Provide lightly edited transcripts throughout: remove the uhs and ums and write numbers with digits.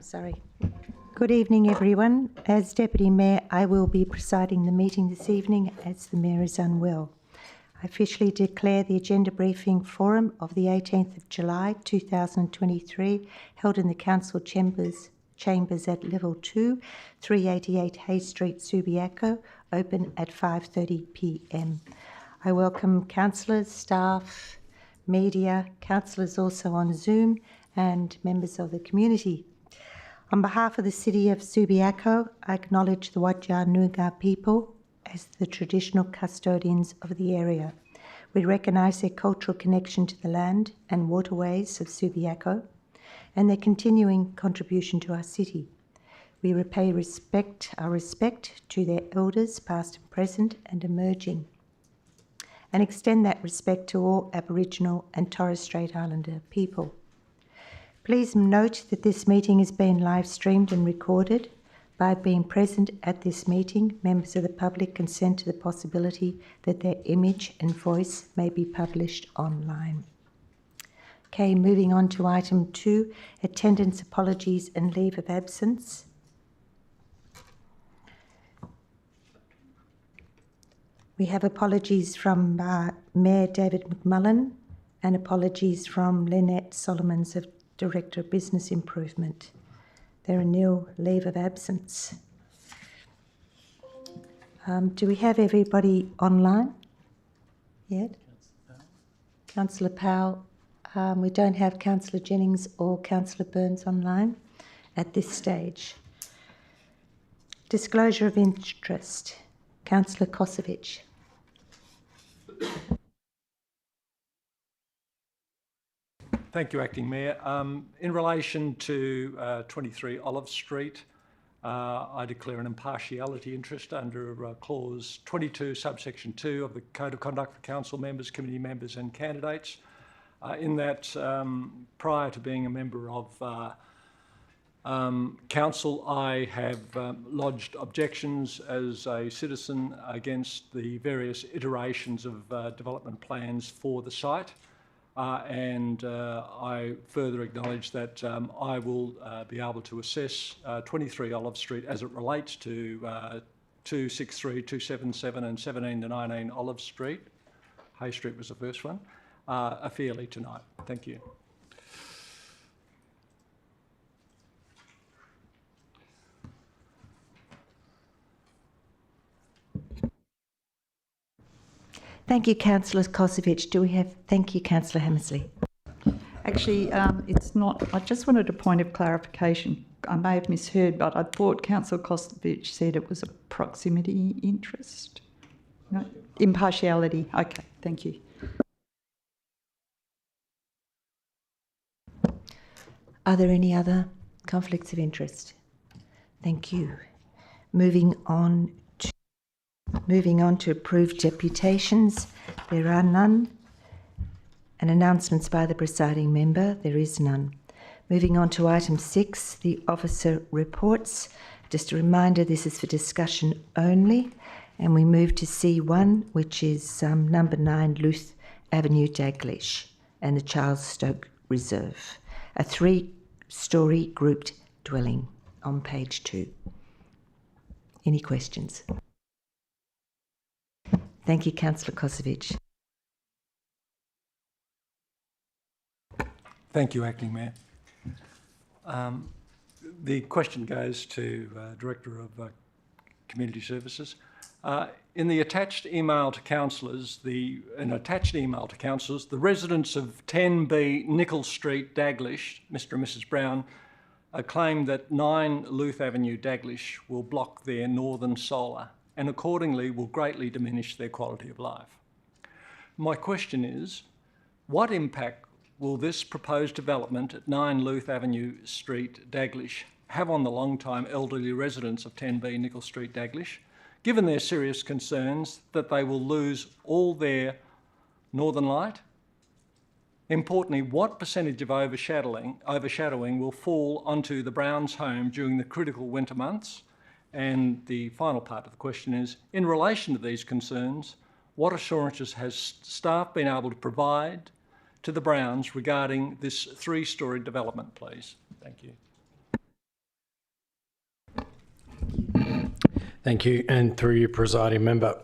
Sorry. Good evening, everyone. As Deputy Mayor, I will be presiding the meeting this evening as the Mayor is unwell. I officially declare the agenda briefing forum of the 18th of July 2023 held in the Council chambers at Level 2, 388 Hay Street, Subiaco, open at 5:30 p.m. I welcome councillors, staff, media, councillors also on Zoom, and members of the community. On behalf of the City of Subiaco, I acknowledge the Wadja Noongar people as the traditional custodians of the area. We recognise their cultural connection to the land and waterways of Subiaco and their continuing contribution to our city. We repay our respect to their elders, past and present and emerging, and extend that respect to all Aboriginal and Torres Strait Islander people. Please note that this meeting is being live streamed and recorded. By being present at this meeting, members of the public consent to the possibility that their image and voice may be published online. Okay, moving on to item 2, attendance, apologies and leave of absence. We have apologies from Mayor David McMullen and apologies from Lynette Solomons of Director of Business Improvement. There are nil leave of absence. Do we have everybody online yet? Councillor Powell. We don't have Councillor Jennings or Councillor Burns online at this stage. Disclosure of interest. Councillor Kosovich. Thank you, Acting Mayor. In relation to 23 Olive Street, I declare an impartiality interest under Clause 22, Subsection 2 of the Code of Conduct for Council members, committee members and candidates. In that, prior to being a member of Council, I have lodged objections as a citizen against the various iterations of development plans for the site. I further acknowledge that I will be able to assess 23 Olive Street as it relates to 263, 277 and 17 to 19 Olive Street. Hay Street was the first one, fairly tonight. Thank you. Thank you, Councillor Kosovich. Do we have... Thank you, Councillor Hammersley. Actually, it's not... I just wanted a point of clarification. I may have misheard, but I thought Councillor Kosovich said it was a proximity interest. No? Impartiality. Okay, thank you. Are there any other conflicts of interest? Thank you. Moving on to approved deputations, there are none. And announcements by the presiding member, there is none. Moving on to item 6, the officer reports. Just a reminder, this is for discussion only. And we move to C1, which is number 9 Luth Avenue, Daglish, and the Charles Stokes Reserve, a 3-storey grouped dwelling on page 2. Any questions? Thank you, Councillor Kosovich. Thank you, Acting Mayor. The question goes to Director of Community Services. In the attached email to councillors, the residents of 10B Nicholl Street, Daglish, Mr. and Mrs. Brown, claim that 9 Luth Avenue, Daglish, will block their northern solar and accordingly will greatly diminish their quality of life. My question is, what impact will this proposed development at 9 Luth Avenue Street, Daglish, have on the long-time elderly residents of 10B Nicholl Street, Daglish, given their serious concerns that they will lose all their northern light? Importantly, what percentage of overshadowing will fall onto the Browns' home during the critical winter months? And the final part of the question is, in relation to these concerns, what assurances has staff been able to provide to the Browns regarding this 3-storey development, please? Thank you. Thank you, and through you, presiding member.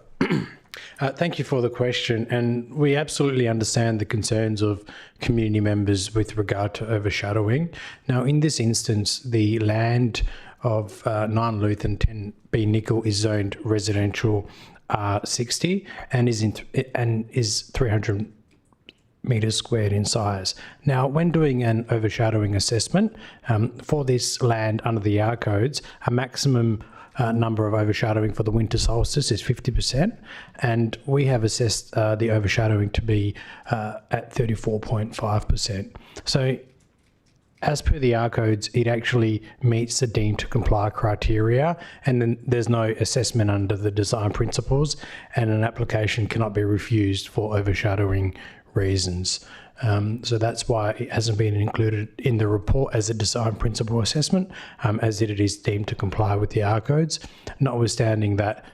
Thank you for the question, and we absolutely understand the concerns of community members with regard to overshadowing. Now, in this instance, the land of 9 Luth and 10B Nickel is zoned residential R60 and is 300 metres squared in size. Now, when doing an overshadowing assessment for this land under the R codes, a maximum number of overshadowing for the winter solstice is 50%, and we have assessed the overshadowing to be at 34.5%. So as per the R codes, it actually meets the deemed to comply criteria, and then there's no assessment under the design principles, and an application cannot be refused for overshadowing reasons. So that's why it hasn't been included in the report as a design principle assessment, as it is deemed to comply with the R codes, notwithstanding that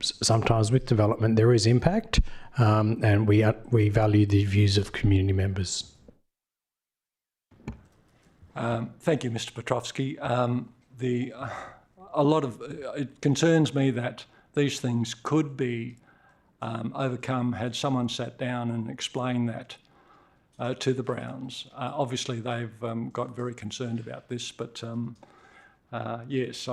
sometimes with development there is impact, and we value the views of community members. Thank you, Mr. Petrovsky. It concerns me that these things could be overcome had someone sat down and explained that to the Browns. Obviously, they've got very concerned about this, but yes,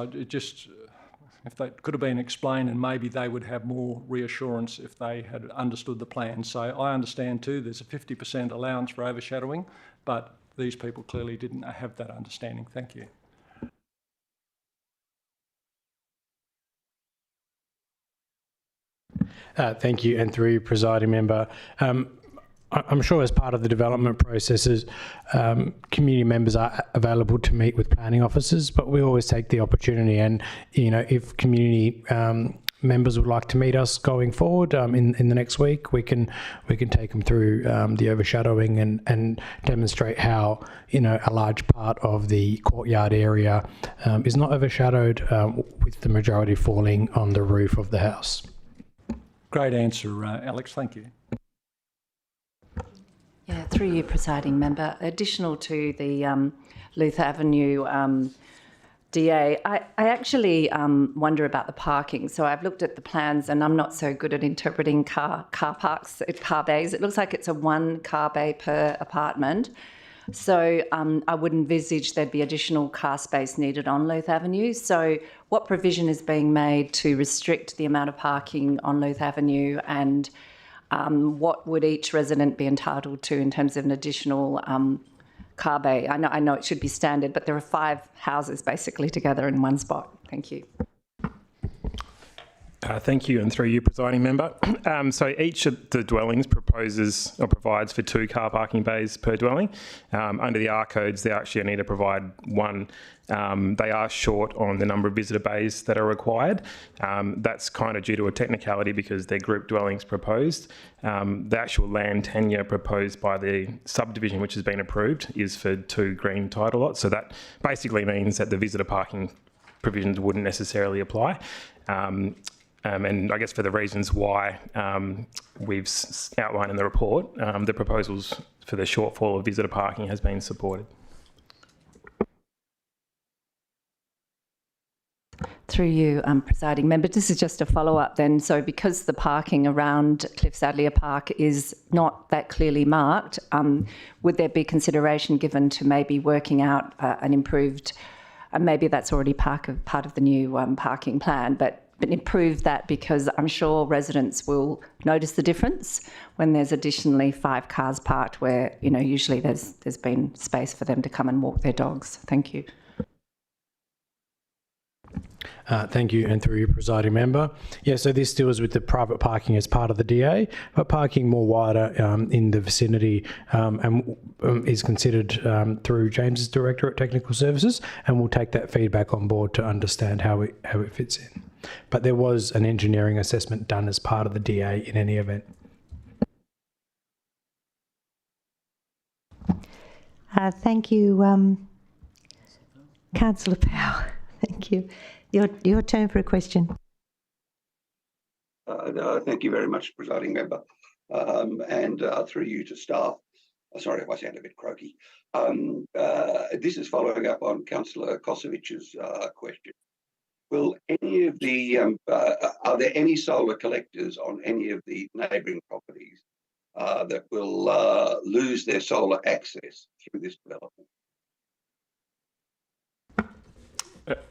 if that could have been explained, and maybe they would have more reassurance if they had understood the plan. So I understand too, there's a 50% allowance for overshadowing, but these people clearly didn't have that understanding. Thank you. Thank you, and through you, presiding member. I'm sure as part of the development processes, community members are available to meet with planning officers, but we always take the opportunity, and if community members would like to meet us going forward in the next week, we can take them through the overshadowing and demonstrate how a large part of the courtyard area is not overshadowed, with the majority falling on the roof of the house. Great answer, Alex. Thank you. Yeah, through you, presiding member. Additional to the Luther Avenue DA, I actually wonder about the parking. So I've looked at the plans, and I'm not so good at interpreting car parks, car bays. It looks like it's a 1 car bay per apartment. So I would envisage there'd be additional car space needed on Luther Avenue. So what provision is being made to restrict the amount of parking on Luther Avenue, and what would each resident be entitled to in terms of an additional car bay? I know it should be standard, but there are 5 houses basically together in one spot. Thank you. Thank you, and through you, presiding member. So each of the dwellings proposes or provides for 2 car parking bays per dwelling. Under the R codes, they actually need to provide 1. They are short on the number of visitor bays that are required. That's kind of due to a technicality because they're group dwellings proposed. The actual land tenure proposed by the subdivision, which has been approved, is for 2 green title lots. So that basically means that the visitor parking provisions wouldn't necessarily apply. And I guess for the reasons why we've outlined in the report, the proposals for the shortfall of visitor parking has been supported. Through you, presiding member, this is just a follow-up then. So because the parking around Cliffs Adlia Park is not that clearly marked, would there be consideration given to maybe working out an improved, and maybe that's already part of the new parking plan, but improve that, because I'm sure residents will notice the difference when there's additionally 5 cars parked where, usually there's been space for them to come and walk their dogs. Thank you. Thank you, and through you, presiding member. Yeah, so this deals with the private parking as part of the DA, but parking more wider in the vicinity is considered through James's Directorate Technical Services, and we'll take that feedback on board to understand how it fits in. But there was an engineering assessment done as part of the DA in any event. Thank you, Councillor Powell. Thank you. Your turn for a question. Thank you very much, presiding member, and through you to staff. Sorry if I sound a bit croaky. This is following up on Councillor Kosovich's question. will any of the, are there any solar collectors on any of the neighbouring properties that will lose their solar access through this development?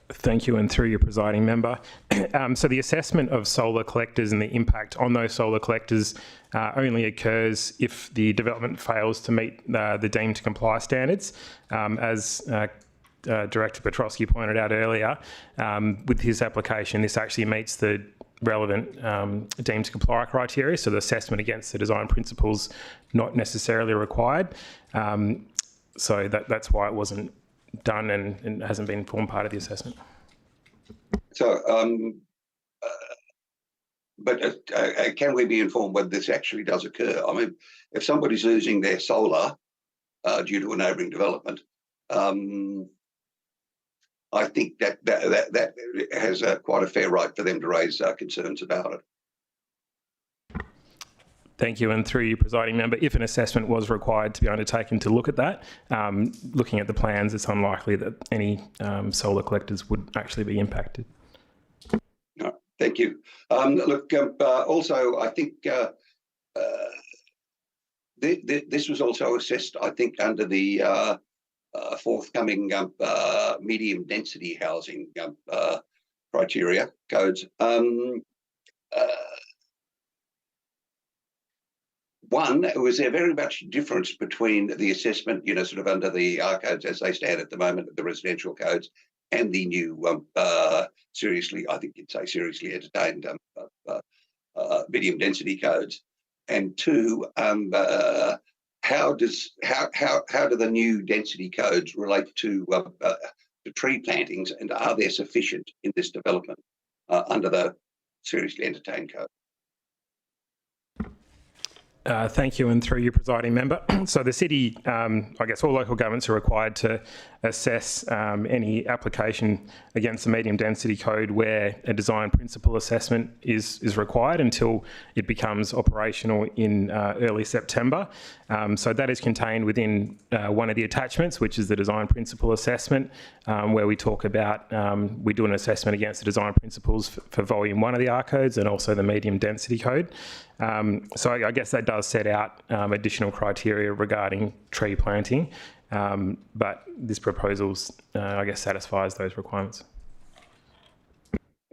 Thank you, and through your presiding member. So the assessment of solar collectors and the impact on those solar collectors only occurs if the development fails to meet the deemed to comply standards. As Director Petrosky pointed out earlier, with his application, this actually meets the relevant deemed to comply criteria, so the assessment against the design principles not necessarily required. So that's why it wasn't done and hasn't been formed part of the assessment. So, but can we be informed when this actually does occur? I mean, if somebody's losing their solar due to a neighbouring development, I think that has quite a fair right for them to raise concerns about it. Thank you, and through you, presiding member, if an assessment was required to be undertaken to look at that, looking at the plans, it's unlikely that any solar collectors would actually be impacted. No, thank you. Look, also, I think this was also assessed, I think, under the forthcoming medium density housing criteria codes. One, was there very much difference between the assessment, sort of under the R codes as they stand at the moment, the residential codes, and the new seriously entertained medium density codes? And two, how do the new density codes relate to tree plantings, and are they sufficient in this development under the seriously entertained code? Thank you, and through you, presiding member. So the city, I guess all local governments are required to assess any application against the medium density code where a design principle assessment is required until it becomes operational in early September. So that is contained within one of the attachments, which is the design principle assessment, where we talk about, we do an assessment against the design principles for volume 1 of the R codes and also the medium density code. So I guess that does set out additional criteria regarding tree planting, but this proposal, I guess, satisfies those requirements.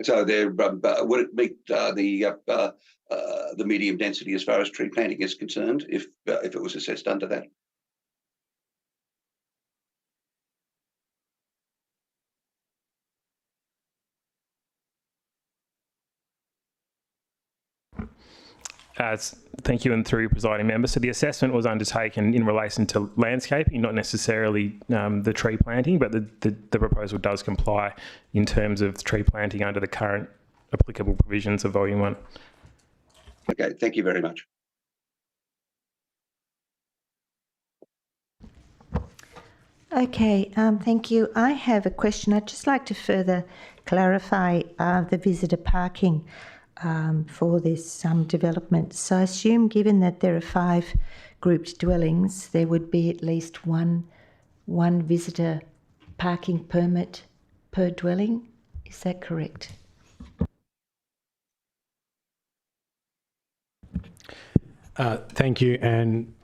So there, would it meet the medium density as far as tree planting is concerned if it was assessed under that? Thank you, and through your presiding member. So the assessment was undertaken in relation to landscaping, not necessarily the tree planting, but the proposal does comply in terms of tree planting under the current applicable provisions of Volume 1. Okay, thank you very much. Okay, thank you. I have a question. I'd just like to further clarify the visitor parking for this development. So I assume, given that there are 5 grouped dwellings, there would be at least one visitor parking permit per dwelling. Is that correct? Thank you, and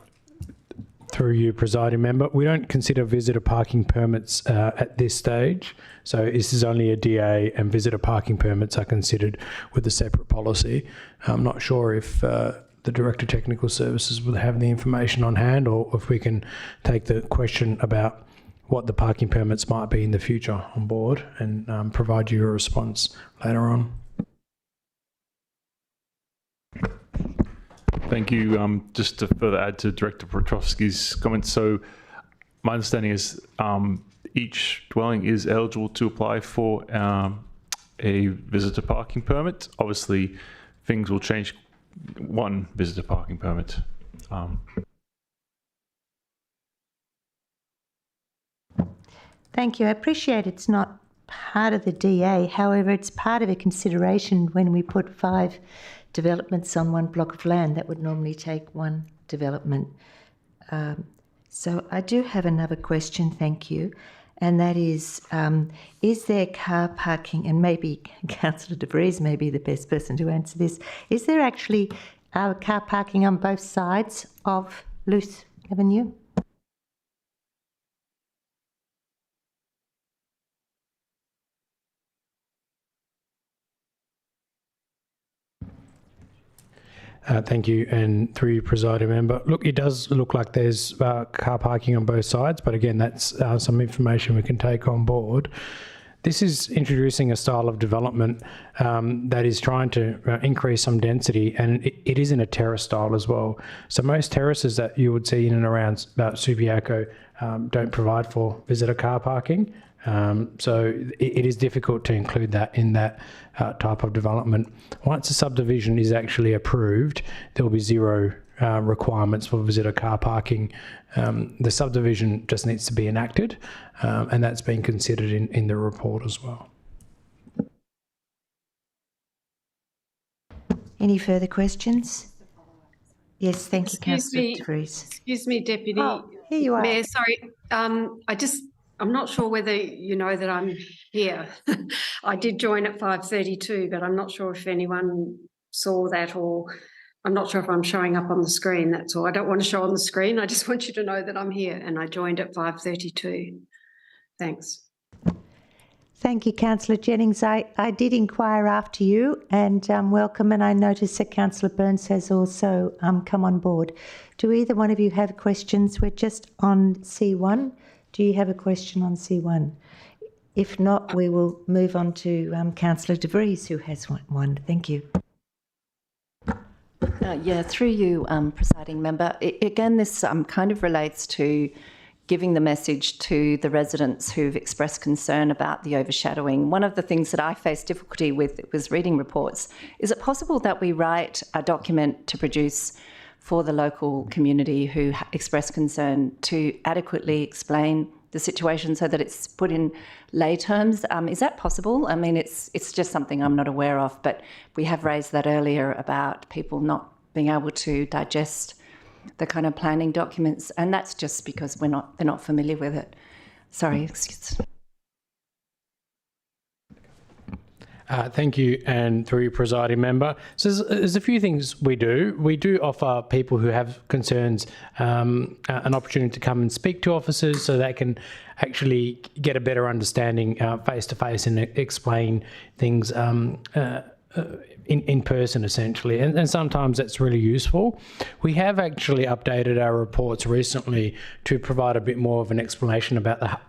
through you, presiding member, we don't consider visitor parking permits at this stage. So this is only a DA, and visitor parking permits are considered with a separate policy. I'm not sure if the Director of Technical Services will have the information on hand, or if we can take the question about what the parking permits might be in the future on board and provide you a response later on. Thank you. Just to further add to Director Petrosky's comments, so my understanding is each dwelling is eligible to apply for a visitor parking permit. Obviously, things will change. One visitor parking permit. Thank you. I appreciate it's not part of the DA. However, it's part of a consideration when we put 5 developments on one block of land. That would normally take one development. So I do have another question, thank you. and that is there car parking, and maybe Councillor De Vries may be the best person to answer this, is there actually car parking on both sides of Luce Avenue? Thank you, and through you, presiding member. Look, it does look like there's car parking on both sides, but again, that's some information we can take on board. This is introducing a style of development that is trying to increase some density, and it is in a terrace style as well. So most terraces that you would see in and around Subiaco don't provide for visitor car parking. So it is difficult to include that in that type of development. Once a subdivision is actually approved, there will be zero requirements for visitor car parking. The subdivision just needs to be enacted, and that's been considered in the report as well. Any further questions? Yes, thank you, Councillor De Vries. Excuse me, Deputy Here you are. Mayor. Sorry, I'm not sure whether you know that I'm here. I did join at 5:32, but I'm not sure if anyone saw that, or I'm not sure if I'm showing up on the screen. That's all. I don't want to show on the screen. I just want you to know that I'm here, and I joined at 5:32. Thanks. Thank you, Councillor Jennings. I did inquire after you and welcome, and I noticed that Councillor Burns has also come on board. Do either one of you have questions? We're just on C1. Do you have a question on C1? If not, we will move on to Councillor De Vries, who has one. Thank you. Yeah, through you, presiding member. Again, this kind of relates to giving the message to the residents who've expressed concern about the overshadowing. One of the things that I faced difficulty with was reading reports. Is it possible that we write a document to produce for the local community who express concern to adequately explain the situation so that it's put in lay terms? Is that possible? I mean, it's just something I'm not aware of, but we have raised that earlier about people not being able to digest the kind of planning documents, and that's just because they're not familiar with it. Sorry, excuse me. Thank you, and through you, presiding member. So there's a few things we do. We do offer people who have concerns an opportunity to come and speak to officers so they can actually get a better understanding face to face and explain things in person, essentially, and sometimes that's really useful. We have actually updated our reports recently to provide a bit more of an explanation about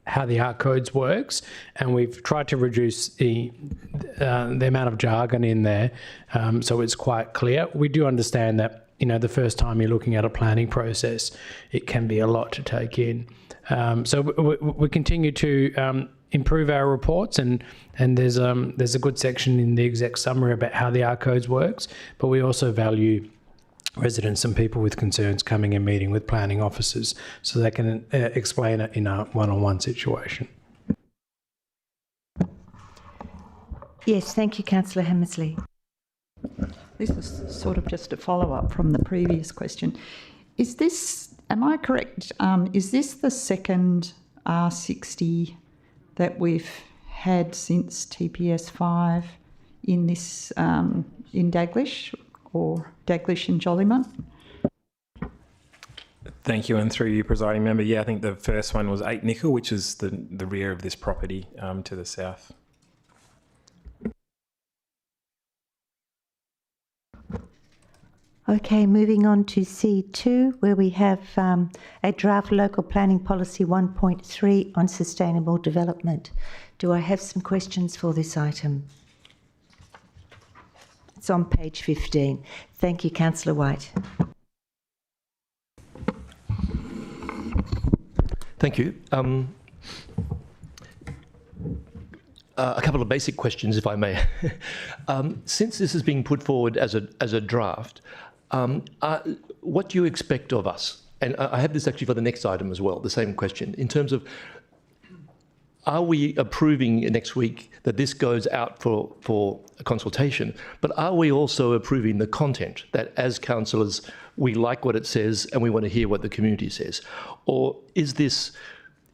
how the art codes works, and we've tried to reduce the amount of jargon in there, so it's quite clear. We do understand that, you know, the first time you're looking at a planning process, it can be a lot to take in. So we continue to improve our reports, and there's a good section in the exec summary about how the art codes works, but we also value residents and people with concerns coming and meeting with planning officers so they can explain it in a one-on-one situation. Yes, thank you, Councillor Hammersley. This is sort of just a follow-up from the previous question. Is this, am I correct, is this the second R60 that we've had since TPS 5 in this, in Daglish, or Daglish and Jolimont? Thank you, and through you, presiding member. Yeah, I think the first one was 8 Nickel, which is the rear of this property to the south. Okay, moving on to C2, where we have a draft local planning policy 1.3 on sustainable development. Do I have some questions for this item? It's on page 15. Thank you, Councillor White. Thank you. A couple of basic questions, if I may. Since this is being put forward as a draft, what do you expect of us? And I have this actually for the next item as well, the same question, in terms of, are we approving next week that this goes out for a consultation, but are we also approving the content, that as councillors, we like what it says and we want to hear what the community says? Or is this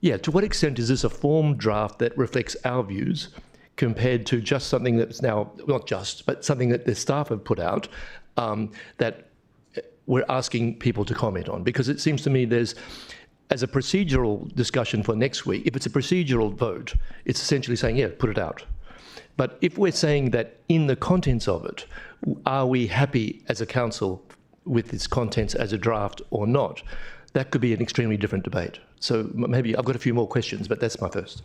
to what extent is this a form draft that reflects our views compared to just something that's now, not just, but something that the staff have put out that we're asking people to comment on? Because it seems to me there's, as a procedural discussion for next week, if it's a procedural vote, it's essentially saying, yeah, put it out. But if we're saying that in the contents of it, are we happy as a council with its contents as a draft or not, that could be an extremely different debate. So maybe I've got a few more questions, but that's my first.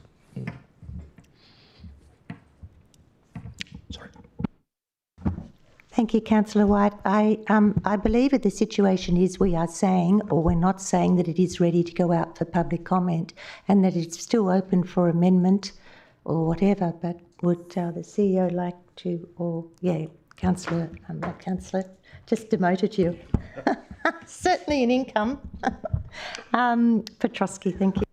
Sorry. Thank you, Councillor White. I believe that the situation is we are saying, or we're not saying, that it is ready to go out for public comment and that it's still open for amendment or whatever. But would the CEO like to, or yeah, Councillor, not Councillor, just demoted you. Certainly an income. Petrosky, thank you.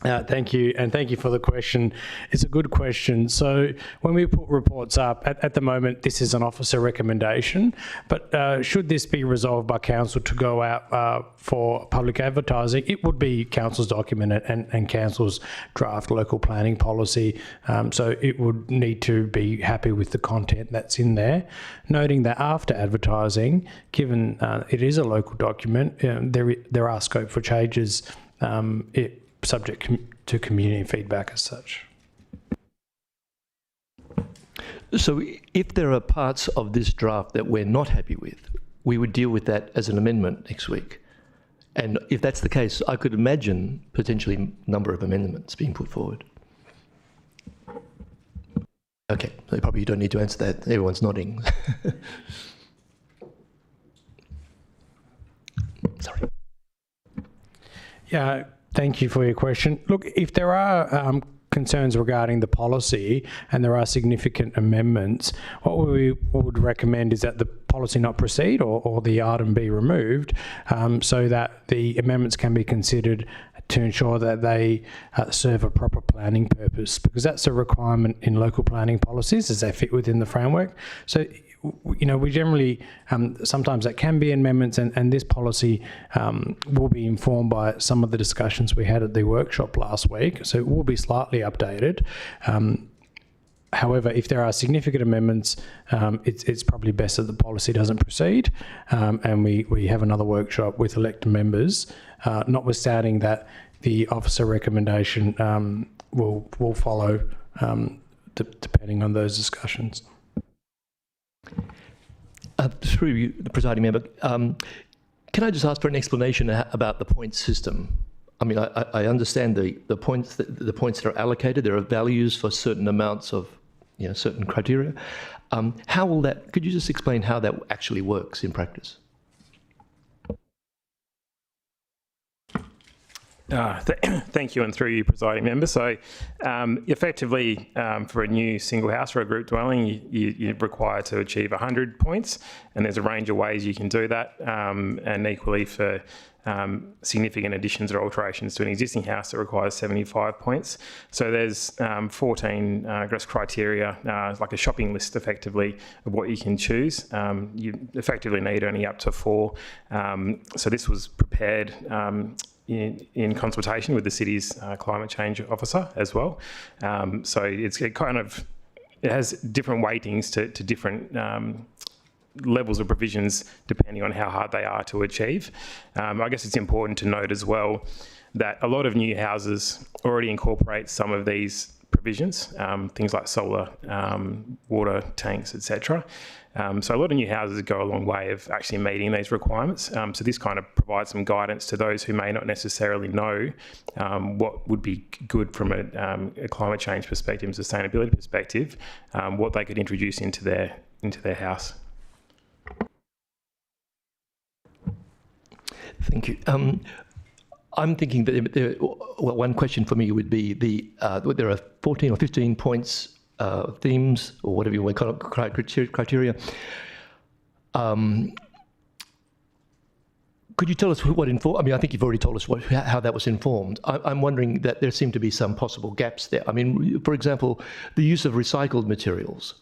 Thank you, and thank you for the question. It's a good question. So when we put reports up, at the moment, this is an officer recommendation, but should this be resolved by council to go out for public advertising, it would be council's document and council's draft local planning policy. So it would need to be happy with the content that's in there. Noting that after advertising, given it is a local document, there are scope for changes. Subject to community feedback as such. So if there are parts of this draft that we're not happy with, we would deal with that as an amendment next week. And if that's the case, I could imagine potentially a number of amendments being put forward. Okay, so probably you don't need to answer that. Everyone's nodding. Sorry. Yeah. Thank you for your question. Look, if there are concerns regarding the policy and there are significant amendments, what we would recommend is that the policy not proceed or the item be removed so that the amendments can be considered to ensure that they serve a proper planning purpose, because that's a requirement in local planning policies as they fit within the framework. So, you know, we generally, sometimes that can be amendments, and this policy will be informed by some of the discussions we had at the workshop last week, so it will be slightly updated. However, if there are significant amendments, it's probably best that the policy doesn't proceed, and we have another workshop with elected members, notwithstanding that the officer recommendation will follow depending on those discussions. Through you, the presiding member, can I just ask for an explanation about the points system? I mean, I understand the points that are allocated. There are values for certain amounts of, you know, certain criteria. How will that? Could you just explain how that actually works in practice? Thank you, and through you, presiding member. So, effectively, for a new single house or a group dwelling, you're required to achieve 100 points, and there's a range of ways you can do that. And equally for significant additions or alterations to an existing house that requires 75 points. So there's 14, criteria, like a shopping list, effectively, of what you can choose. You effectively need only up to 4. So this was prepared in consultation with the city's climate change officer as well. So it has different weightings to different levels of provisions depending on how hard they are to achieve. I guess it's important to note as well that a lot of new houses already incorporate some of these provisions, things like solar, water tanks, etc. So a lot of new houses go a long way of actually meeting these requirements. So this kind of provides some guidance to those who may not necessarily know what would be good from a climate change perspective and sustainability perspective, what they could introduce into their house. Thank you. I'm thinking that one question for me would be there are 14 or 15 points, themes, or whatever you want to call it, criteria. Could you tell us what informed? I mean, I think you've already told us how that was informed. I'm wondering that there seem to be some possible gaps there. I mean, for example, the use of recycled materials.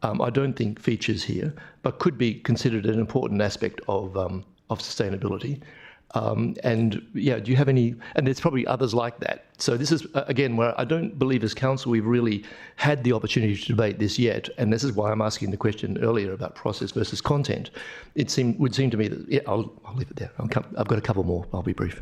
I don't think features here, but could be considered an important aspect of sustainability. And yeah, do you have any, and there's probably others like that. So this is, again, where I don't believe as council we've really had the opportunity to debate this yet. And this is why I'm asking the question earlier about process versus content. It would seem to me that, yeah, I'll leave it there. I've got a couple more. I'll be brief.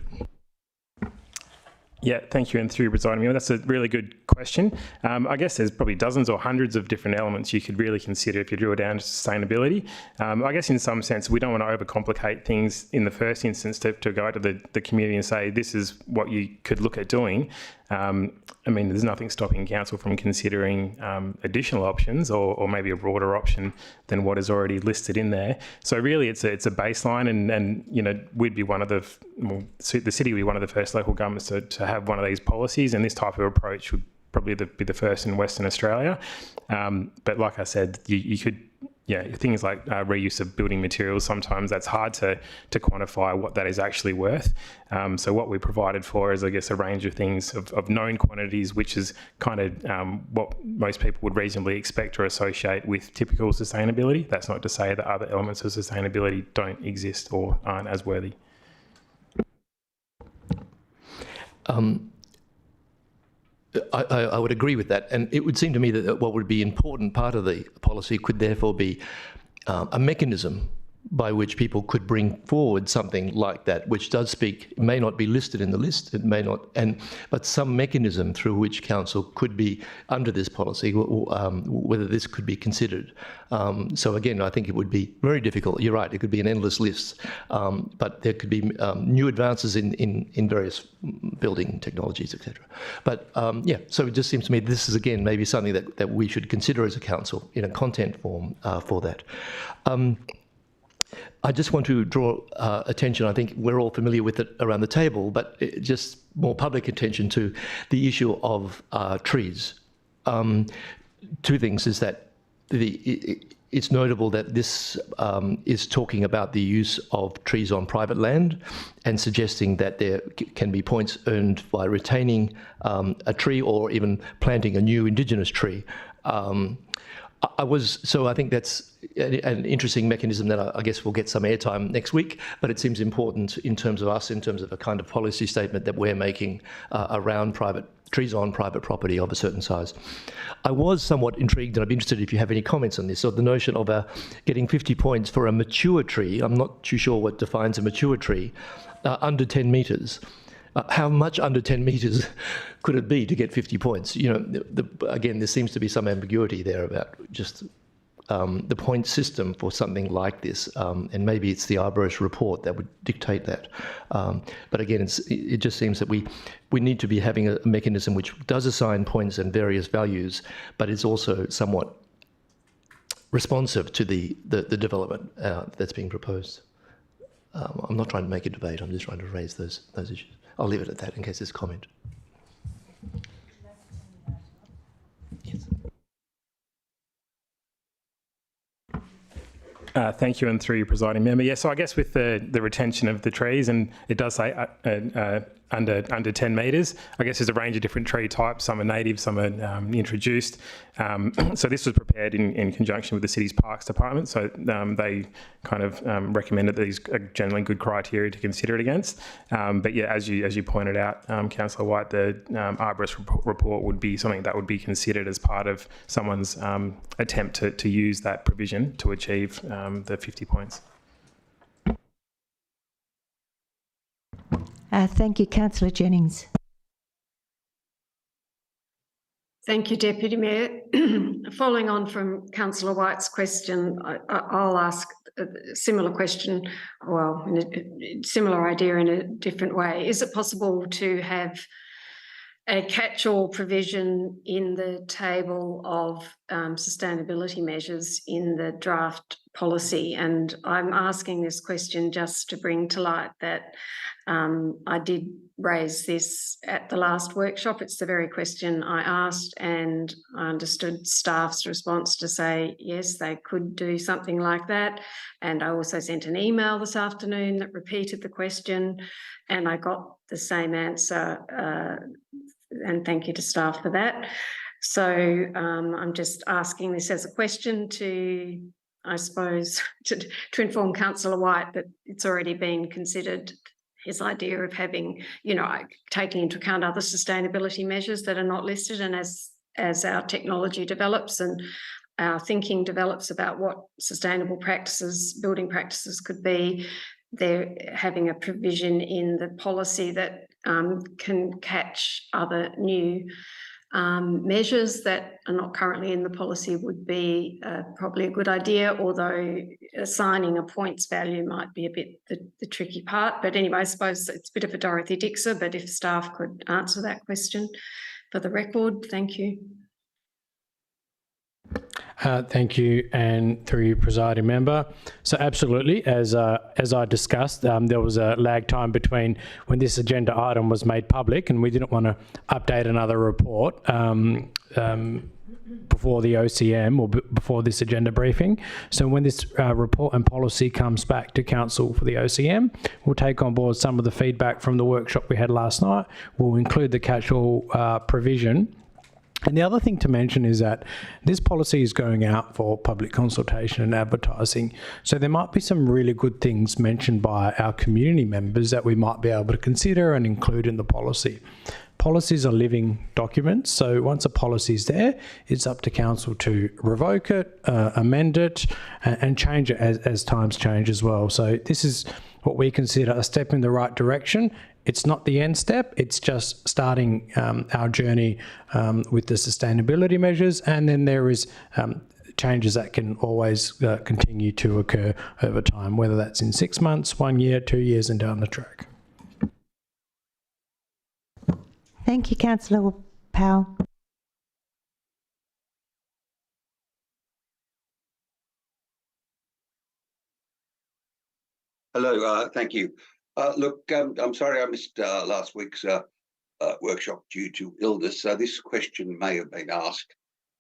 Yeah, thank you. And through presiding member, that's a really good question. I guess there's probably dozens or hundreds of different elements you could really consider if you drill down to sustainability. I guess in some sense, we don't want to overcomplicate things in the first instance to go out to the community and say, this is what you could look at doing. I mean, there's nothing stopping council from considering additional options or maybe a broader option than what is already listed in there. So really, it's a baseline, and you know, we'd be one of the city would be one of the first local governments to have one of these policies, and this type of approach would probably be the first in Western Australia. But like I said, you could. Yeah, things like reuse of building materials, sometimes that's hard to quantify what that is actually worth. So what we provided for is, I guess, a range of things of known quantities, which is kind of what most people would reasonably expect or associate with typical sustainability. That's not to say that other elements of sustainability don't exist or aren't as worthy. I would agree with that, and it would seem to me that what would be important part of the policy could therefore be a mechanism by which people could bring forward something like that, which does speak, it may not be listed in the list, it may not, but some mechanism through which council could be under this policy, whether this could be considered. So again, I think it would be very difficult. You're right, it could be an endless list, but there could be new advances in various building technologies, etc. But yeah, so it just seems to me this is again maybe something that we should consider as a council in a content form for that. I just want to draw attention, I think we're all familiar with it around the table, but just more public attention to the issue of trees. Two things is that it's notable that this is talking about the use of trees on private land and suggesting that there can be points earned by retaining a tree or even planting a new Indigenous tree. So I think that's an interesting mechanism that I guess will get some airtime next week, but it seems important in terms of us, in terms of a kind of policy statement that we're making around trees on private property of a certain size. I was somewhat intrigued, and I'd be interested if you have any comments on this. So the notion of getting 50 points for a mature tree, I'm not too sure what defines a mature tree, under 10 metres. How much under 10 metres could it be to get 50 points? You know, again, there seems to be some ambiguity there about just the point system for something like this, and maybe it's the arborist report that would dictate that. But again, it just seems that we need to be having a mechanism which does assign points and various values, but is also somewhat responsive to the development that's being proposed. I'm not trying to make a debate, I'm just trying to raise those issues. I'll leave it at that in case there's comment. Yes. Thank you, and through your presiding member. Yeah, so I guess with the retention of the trees, and it does say under 10 metres, I guess there's a range of different tree types. Some are native, some are introduced. So this was prepared in conjunction with the city's parks department. So they kind of recommended these are generally good criteria to consider it against. But yeah, as you pointed out, Councillor White, the arborist report would be something that would be considered as part of someone's attempt to use that provision to achieve the 50 points. Thank you, Councillor Jennings. Thank you, Deputy Mayor. Following on from Councillor White's question, I'll ask a similar question, well, a similar idea in a different way. Is it possible to have a catch-all provision in the table of sustainability measures in the draft policy? And I'm asking this question just to bring to light that I did raise this at the last workshop. It's the very question I asked, and I understood staff's response to say, yes, they could do something like that. And I also sent an email this afternoon that repeated the question, and I got the same answer. And thank you to staff for that. So I'm just asking this as a question to, I suppose, to inform Councillor White that it's already been considered his idea of having, taking into account other sustainability measures that are not listed, and as our technology develops and our thinking develops about what sustainable practices, building practices could be, they're having a provision in the policy that can catch other new measures that are not currently in the policy would be probably a good idea, although assigning a points value might be a bit the tricky part. But anyway, I suppose it's a bit of a Dorothy Dixer, but if staff could answer that question for the record, thank you. Thank you, and through you, presiding member. So absolutely, as I discussed, there was a lag time between when this agenda item was made public, and we didn't want to update another report before the OCM or before this agenda briefing. So when this report and policy comes back to council for the OCM, we'll take on board some of the feedback from the workshop we had last night. We'll include the catch-all provision. And the other thing to mention is that this policy is going out for public consultation and advertising. So there might be some really good things mentioned by our community members that we might be able to consider and include in the policy. Policies are living documents, so once a policy is there, it's up to council to revoke it, amend it, and change it as times change as well. So this is what we consider a step in the right direction. It's not the end step, it's just starting our journey with the sustainability measures, and then there is changes that can always continue to occur over time, whether that's in 6 months, 1 year, 2 years and down the track. Thank you, Councillor Powell. Hello, thank you. Look, I'm sorry I missed last week's workshop due to illness, so this question may have been asked.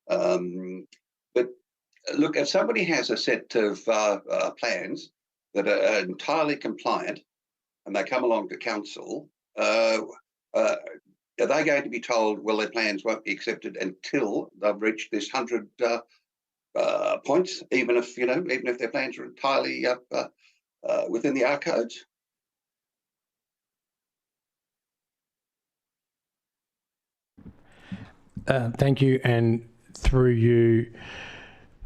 But look, if somebody has a set of plans that are entirely compliant and they come along to council, are they going to be told, well, their plans won't be accepted until they've reached this 100 points, even if their plans are entirely within the R codes? Thank you, and through you,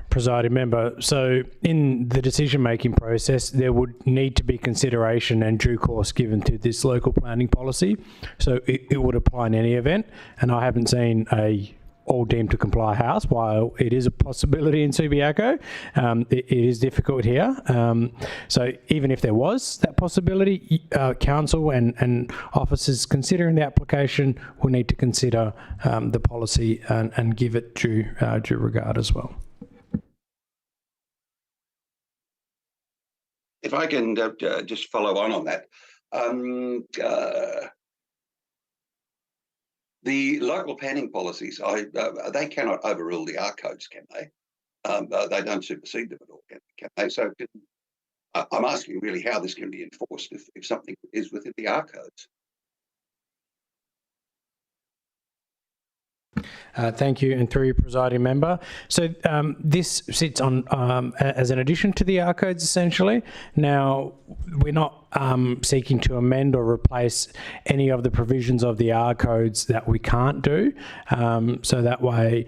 presiding member. So in the decision-making process, there would need to be consideration and due course given to this local planning policy. So it would apply in any event, and I haven't seen a all deemed to comply house. While it is a possibility in Subiaco, it is difficult here. So even if there was that possibility, council and officers considering the application will need to consider the policy and give it due regard as well. If I can just follow on that. The local planning policies, they cannot overrule the R codes, can they? They don't supersede them at all, can they? So I'm asking really how this can be enforced if something is within the R codes. Thank you, and through you, presiding member. So this sits on as an addition to the R codes, essentially. Now, we're not seeking to amend or replace any of the provisions of the R codes that we can't do. So that way,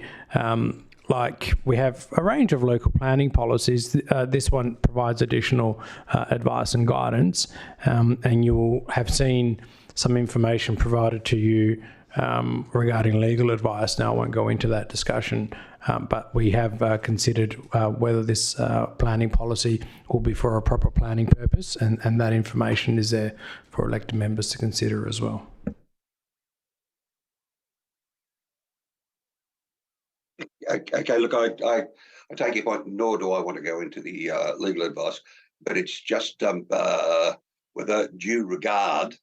like we have a range of local planning policies, this one provides additional advice and guidance, and you will have seen some information provided to you regarding legal advice. Now I won't go into that discussion, but we have considered whether this planning policy will be for a proper planning purpose, and that information is there for elected members to consider as well. Okay, look, I take your point, nor do I want to go into the legal advice, but it's just with a due regard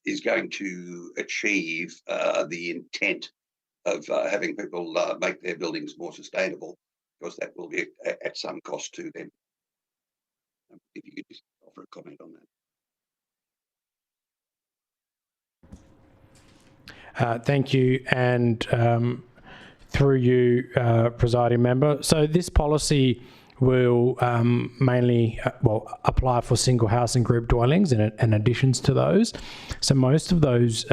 is going to achieve the intent of having people make their buildings more sustainable, because that will be at some cost to them. If you could just offer a comment on that. Thank you, and through you, presiding member. So this policy will mainly apply for single house and group dwellings and additions to those. So most of those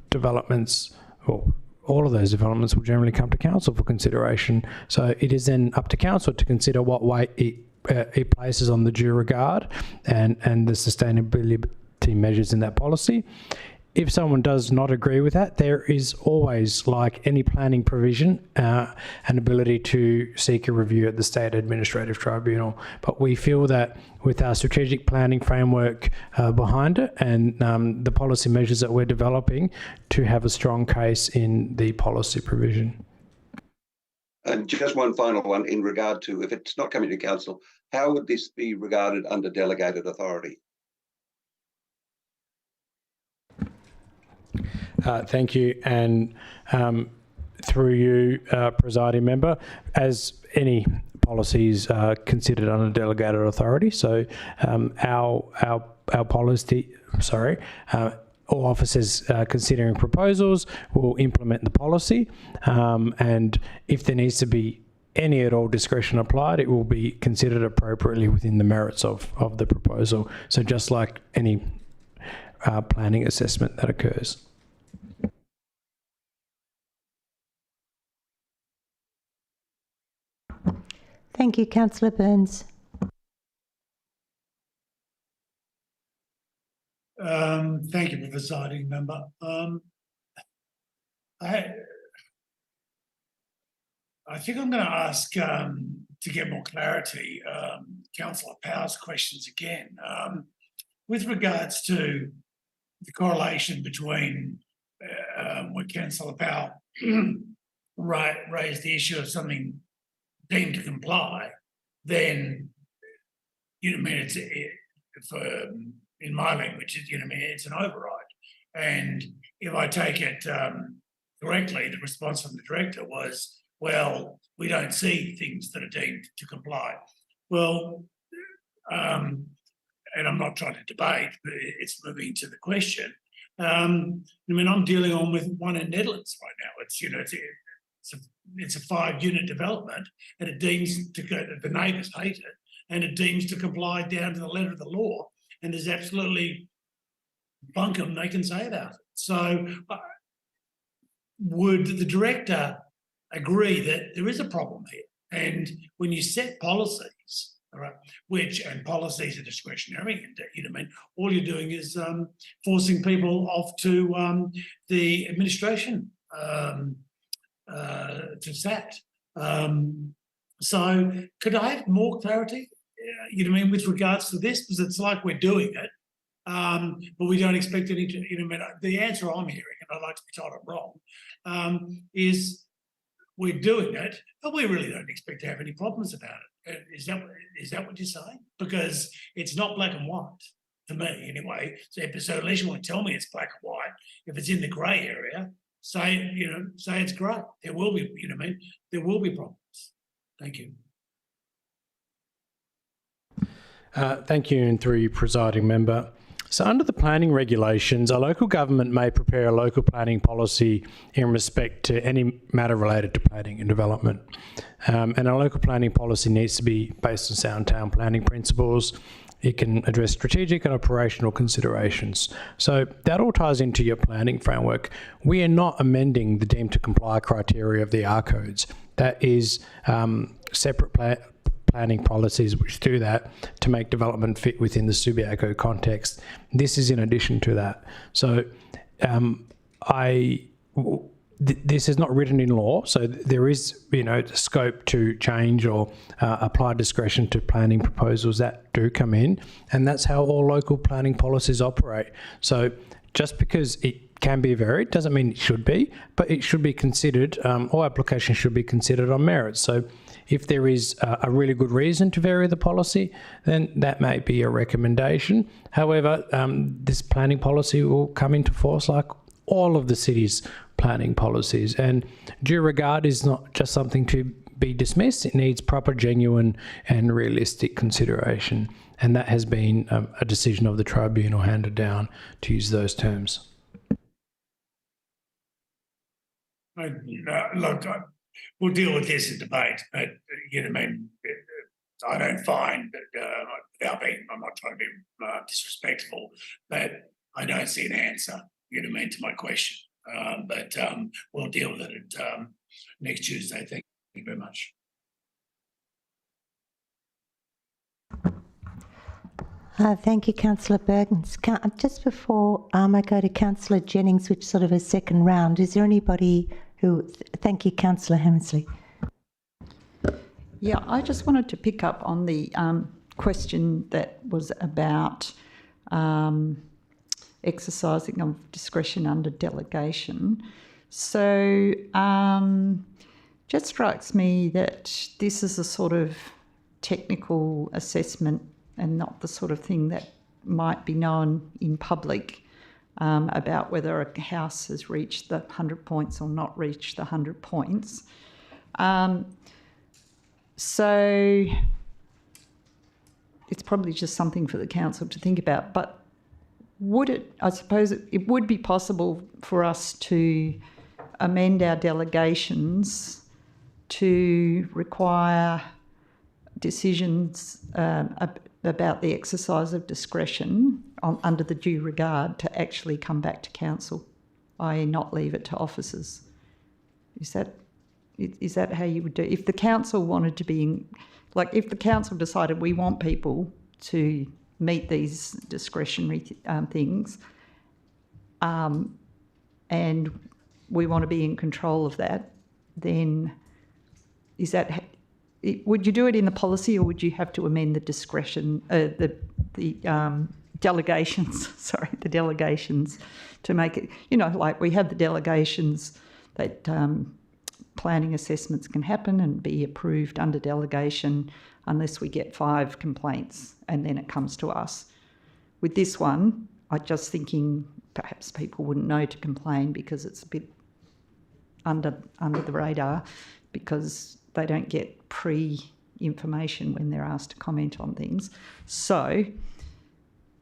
developments, or all of those developments, will generally come to council for consideration. So it is then up to council to consider what weight it places on the due regard and the sustainability measures in that policy. If someone does not agree with that, there is always, like any planning provision, an ability to seek a review at the State Administrative Tribunal. But we feel that with our strategic planning framework behind it and the policy measures that we're developing, to have a strong case in the policy provision. And just one final one in regard to, if it's not coming to council, how would this be regarded under delegated authority? Thank you. And through you, presiding member, as any policies are considered under delegated authority. So our policy, all officers considering proposals will implement the policy, and if there needs to be any at all discretion applied, it will be considered appropriately within the merits of the proposal. So just like any planning assessment that occurs. Thank you, Councillor Burns. Thank you, presiding member. I think I'm going to ask to get more clarity, Councillor Power's questions again. With regards to the correlation between when Councillor Power raised the issue of something deemed to comply, then it's in my language, it's an override. And if I take it correctly, the response from the director was, well, we don't see things that are deemed to comply. Well, and I'm not trying to debate, but it's moving to the question. I'm dealing on with one in Netherlands right now. It's a 5-unit development, and it deems to go. The neighbours hate it, and it deems to comply down to the letter of the law. And there's absolutely bunkum they can say about it. So, would the director agree that there is a problem here? And when you set policies, all right, and policies are discretionary, and all you're doing is forcing people off to the administration. To SAT. So could I have more clarity, with regards to this? Because it's like we're doing it, but we don't expect any to, the answer I'm hearing, and I'd like to be told I'm wrong, is we're doing it, but we really don't expect to have any problems about it. Is that what you're saying? Because it's not black and white, to me anyway. So unless you want to tell me it's black and white, if it's in the grey area, say it's great. There will be, there will be problems. Thank you. Thank you, and through you, presiding member. So under the planning regulations, a local government may prepare a local planning policy in respect to any matter related to planning and development. And a local planning policy needs to be based on sound town planning principles. It can address strategic and operational considerations. So that all ties into your planning framework. We are not amending the deemed to comply criteria of the R codes. That is separate planning policies which do that to make development fit within the Subiaco context. This is in addition to that. So this is not written in law, so there is, scope to change or apply discretion to planning proposals that do come in, and that's how all local planning policies operate. So just because it can be varied doesn't mean it should be, but it should be considered, all applications should be considered on merit. So if there is a really good reason to vary the policy, then that may be a recommendation. However, this planning policy will come into force like all of the city's planning policies, and due regard is not just something to be dismissed. It needs proper, genuine and realistic consideration, and that has been a decision of the tribunal handed down, to use those terms. Look, we'll deal with this in debate, but I don't find that, I'm not trying to be disrespectful, but I don't see an answer, to my question. But we'll deal with it at next Tuesday. Thank you very much. Thank you, Councillor Bergens. Just before I go to Councillor Jennings, which is sort of a second round, is there anybody who... Thank you, Councillor Hemsley. Yeah, I just wanted to pick up on the question that was about exercising of discretion under delegation. So just strikes me that this is a sort of technical assessment and not the sort of thing that might be known in public about whether a house has reached the 100 points or not reached the 100 points. So it's probably just something for the council to think about. But I suppose it would be possible for us to amend our delegations to require decisions about the exercise of discretion under the due regard to actually come back to council, i.e. not leave it to officers. Is that how you would do it? If the council wanted to be, if the council decided we want people to meet these discretionary things and we want to be in control of that, then would you do it in the policy or would you have to amend the discretion, the delegations, sorry, the delegations to make it, we have the delegations that planning assessments can happen and be approved under delegation unless we get 5 complaints and then it comes to us. With this one, I'm just thinking perhaps people wouldn't know to complain because it's a bit under the radar because they don't get pre-information when they're asked to comment on things. So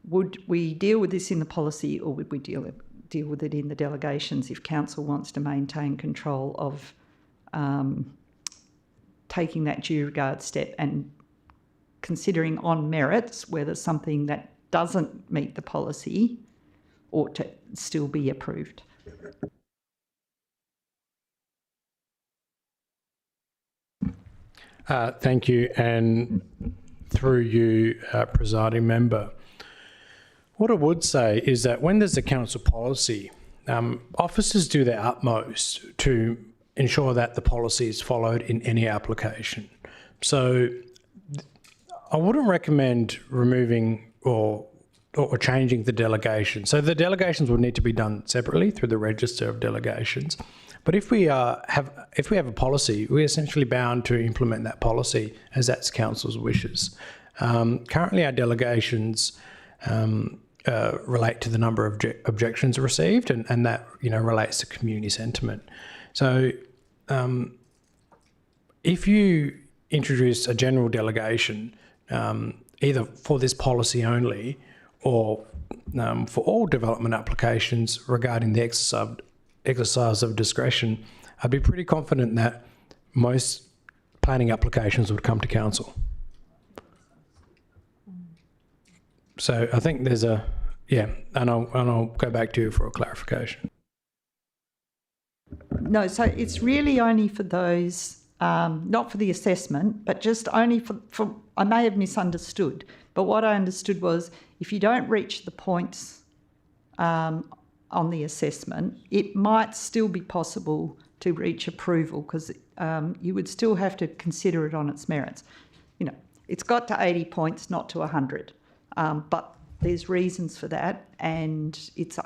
would we deal with this in the policy or would we deal with it in the delegations if council wants to maintain control of taking that due regard step and considering on merits whether something that doesn't meet the policy ought to still be approved? Thank you. And through you, presiding member, what I would say is that when there's a council policy, officers do their utmost to ensure that the policy is followed in any application. So I wouldn't recommend removing or changing the delegation. So the delegations would need to be done separately through the register of delegations. But if we have a policy, we're essentially bound to implement that policy as that's council's wishes. Currently, our delegations relate to the number of objections received, and that relates to community sentiment. So, if you introduce a general delegation, either for this policy only or for all development applications regarding the exercise of discretion, I'd be pretty confident that most planning applications would come to council. So I think there's and I'll go back to you for a clarification. No, so it's really only for those, not for the assessment, but just only for I may have misunderstood, but what I understood was if you don't reach the points on the assessment, it might still be possible to reach approval because you would still have to consider it on its merits. It's got to 80 points, not to 100, but there's reasons for that, and it's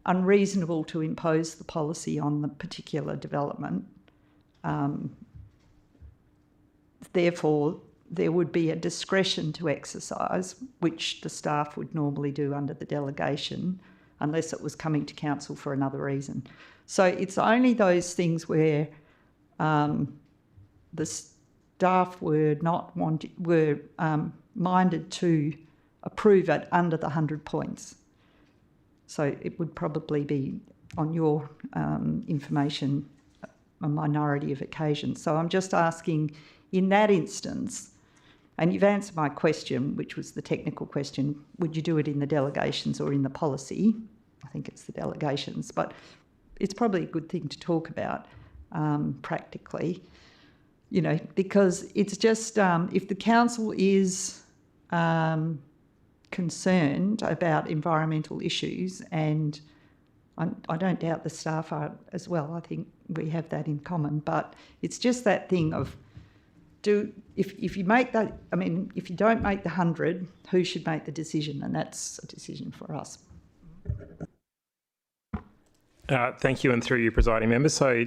unreasonable to impose the policy on the particular development. Therefore, there would be a discretion to exercise, which the staff would normally do under the delegation, unless it was coming to council for another reason. So it's only those things where the staff were minded to approve it under the 100 points. So it would probably be, on your information, a minority of occasions. So I'm just asking, in that instance, And you've answered my question, which was the technical question, would you do it in the delegations or in the policy? I think it's the delegations, but it's probably a good thing to talk about practically, you know, because it's just if the council is concerned about environmental issues, and I don't doubt the staff are as well, I think we have that in common, but it's just that thing of if you make that, I mean, if you don't make the 100, who should make the decision? And that's a decision for us. Thank you, and through you, presiding member. So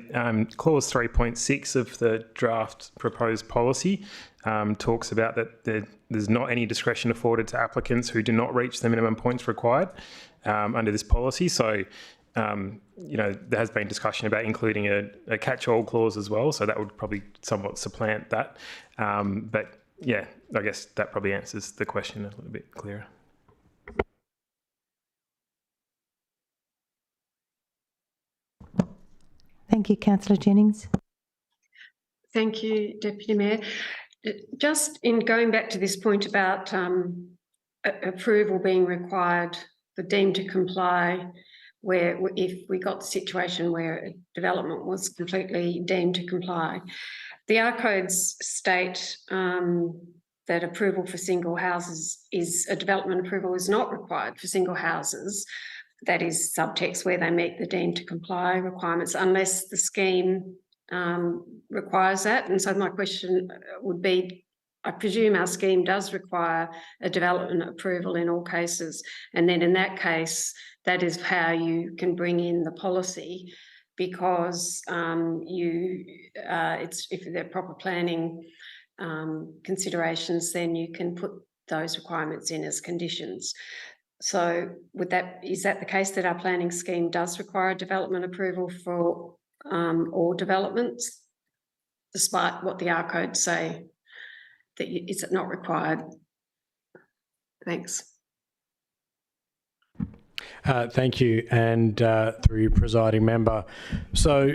clause 3.6 of the draft proposed policy talks about that there's not any discretion afforded to applicants who do not reach the minimum points required under this policy. So, you know, there has been discussion about including a catch-all clause as well. So that would probably somewhat supplant that. But yeah, I guess that probably answers the question a little bit clearer. Thank you, Councillor Jennings. Thank you, Deputy Mayor. Just in going back to this point about approval being required for deemed to comply, where if we got the situation where a development was completely deemed to comply, the R codes state that approval for single houses is a development approval is not required for single houses. That is subtext where they meet the deemed to comply requirements unless the scheme requires that. And so my question would be, I presume our scheme does require a development approval in all cases. And then in that case, that is how you can bring in the policy, because it's if they're proper planning considerations, then you can put those requirements in as conditions. So is that the case, that our planning scheme does require development approval for all developments, despite what the R codes say that is it not required? Thanks. Thank you, and through you, presiding member. So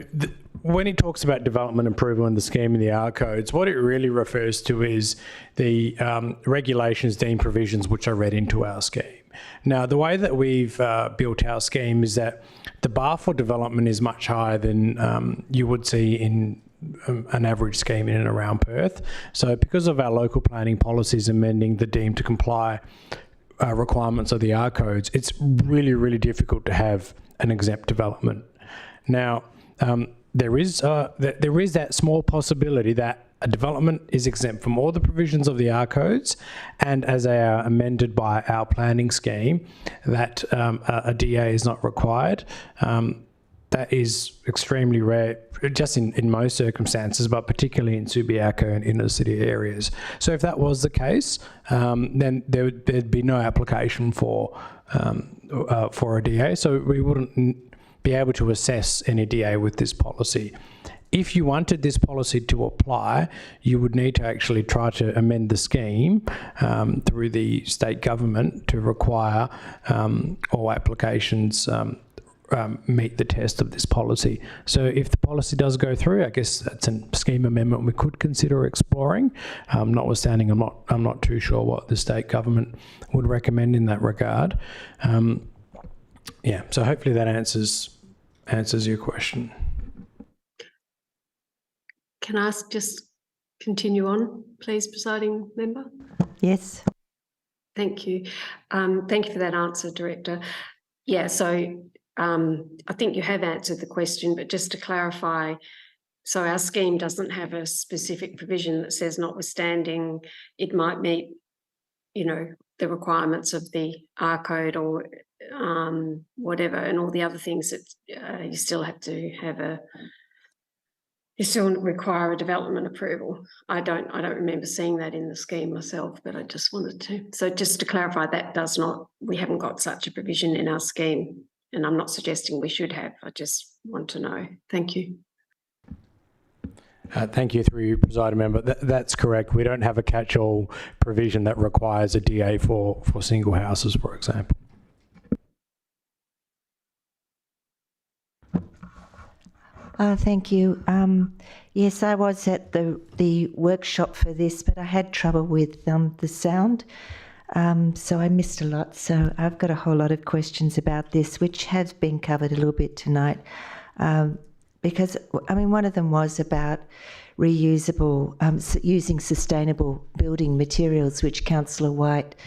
when he talks about development approval in the scheme and the R codes, what it really refers to is the regulations, deemed provisions, which are read into our scheme. Now, the way that we've built our scheme is that the bar for development is much higher than you would see in an average scheme in and around Perth. So because of our local planning policies amending the deemed to comply requirements of the R codes, it's really, really difficult to have an exempt development. Now, there is that small possibility that a development is exempt from all the provisions of the R codes, and as they are amended by our planning scheme, that a DA is not required. That is extremely rare, just in most circumstances, but particularly in Subiaco and inner city areas. So if that was the case, then there'd be no application for a DA. So we wouldn't be able to assess any DA with this policy. If you wanted this policy to apply, you would need to actually try to amend the scheme through the state government to require all applications meet the test of this policy. So if the policy does go through, I guess that's a scheme amendment we could consider exploring. Notwithstanding, I'm not too sure what the state government would recommend in that regard. Yeah, so hopefully that answers your question. Can I just continue on, please, presiding member? Yes. Thank you. Thank you for that answer, Director. Yeah, so I think you have answered the question, but just to clarify, so our scheme doesn't have a specific provision that says notwithstanding it might meet, you know, the requirements of the R code or whatever, and all the other things that you still have to have you still require a development approval. I don't remember seeing that in the scheme myself, but I just wanted to. So just to clarify, we haven't got such a provision in our scheme, and I'm not suggesting we should have. I just want to know. Thank you. Thank you, through you, presiding member. That's correct. We don't have a catch-all provision that requires a DA for single houses, for example. Thank you. Yes, I was at the workshop for this, but I had trouble with the sound, so I missed a lot. So I've got a whole lot of questions about this, which has been covered a little bit tonight, because, I mean, one of them was about reusable, using sustainable building materials, which Councillor White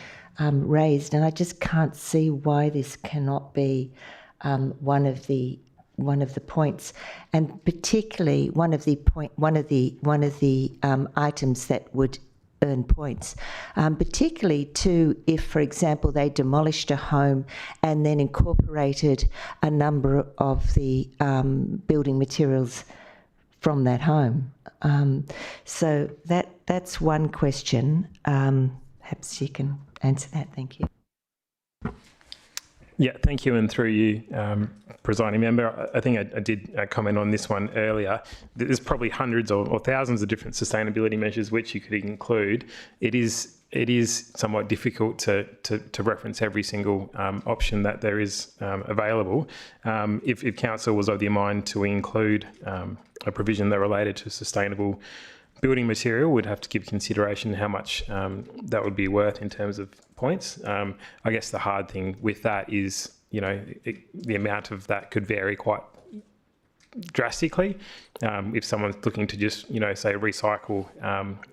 raised, and I just can't see why this cannot be one of the points, and particularly one of the items that would earn points, particularly too if, for example, they demolished a home and then incorporated a number of the building materials from that home. So that's one question. Perhaps you can answer that. Thank you. Yeah, thank you, and through you, presiding member, I think I did comment on this one earlier. There's probably hundreds or thousands of different sustainability measures which you could include. It is somewhat difficult to reference every single option that there is available. If council was of the mind to include a provision that related to sustainable building material, would have to give consideration how much that would be worth in terms of points. I guess the hard thing with that is, the amount of that could vary quite drastically. If someone's looking to just, say recycle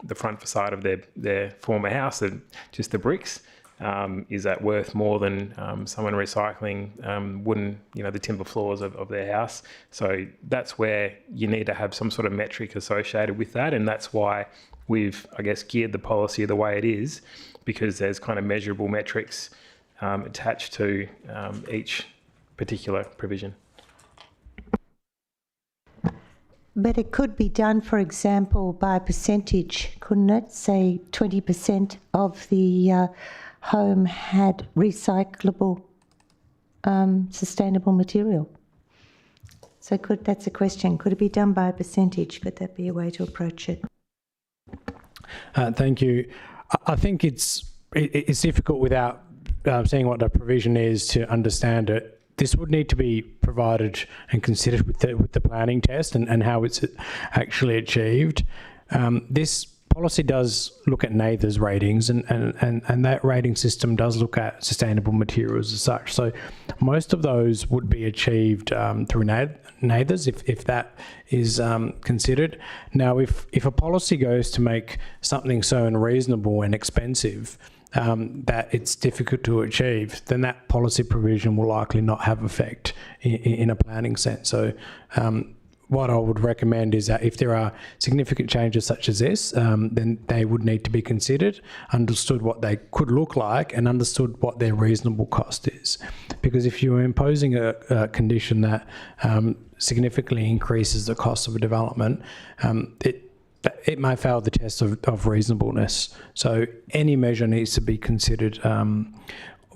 the front facade of their former house and just the bricks, is that worth more than someone recycling wooden, the timber floors of their house? So that's where you need to have some sort of metric associated with that, and that's why we've, I guess, geared the policy the way it is, because there's kind of measurable metrics attached to each particular provision. But it could be done, for example, by a percentage, couldn't it? Say 20% of the home had recyclable, sustainable material. So that's a question. Could it be done by a percentage? Could that be a way to approach it? Thank you. I think it's difficult without seeing what the provision is to understand it. This would need to be provided and considered with the planning test and how it's actually achieved. This policy does look at NAITHR's ratings, and that rating system does look at sustainable materials as such. So most of those would be achieved through NAITHR's if that is considered. Now, if a policy goes to make something so unreasonable and expensive that it's difficult to achieve, then that policy provision will likely not have effect in a planning sense. So what I would recommend is that if there are significant changes such as this, then they would need to be considered, understood what they could look like, and understood what their reasonable cost is. Because if you're imposing a condition that significantly increases the cost of a development, it may fail the test of reasonableness. So any measure needs to be considered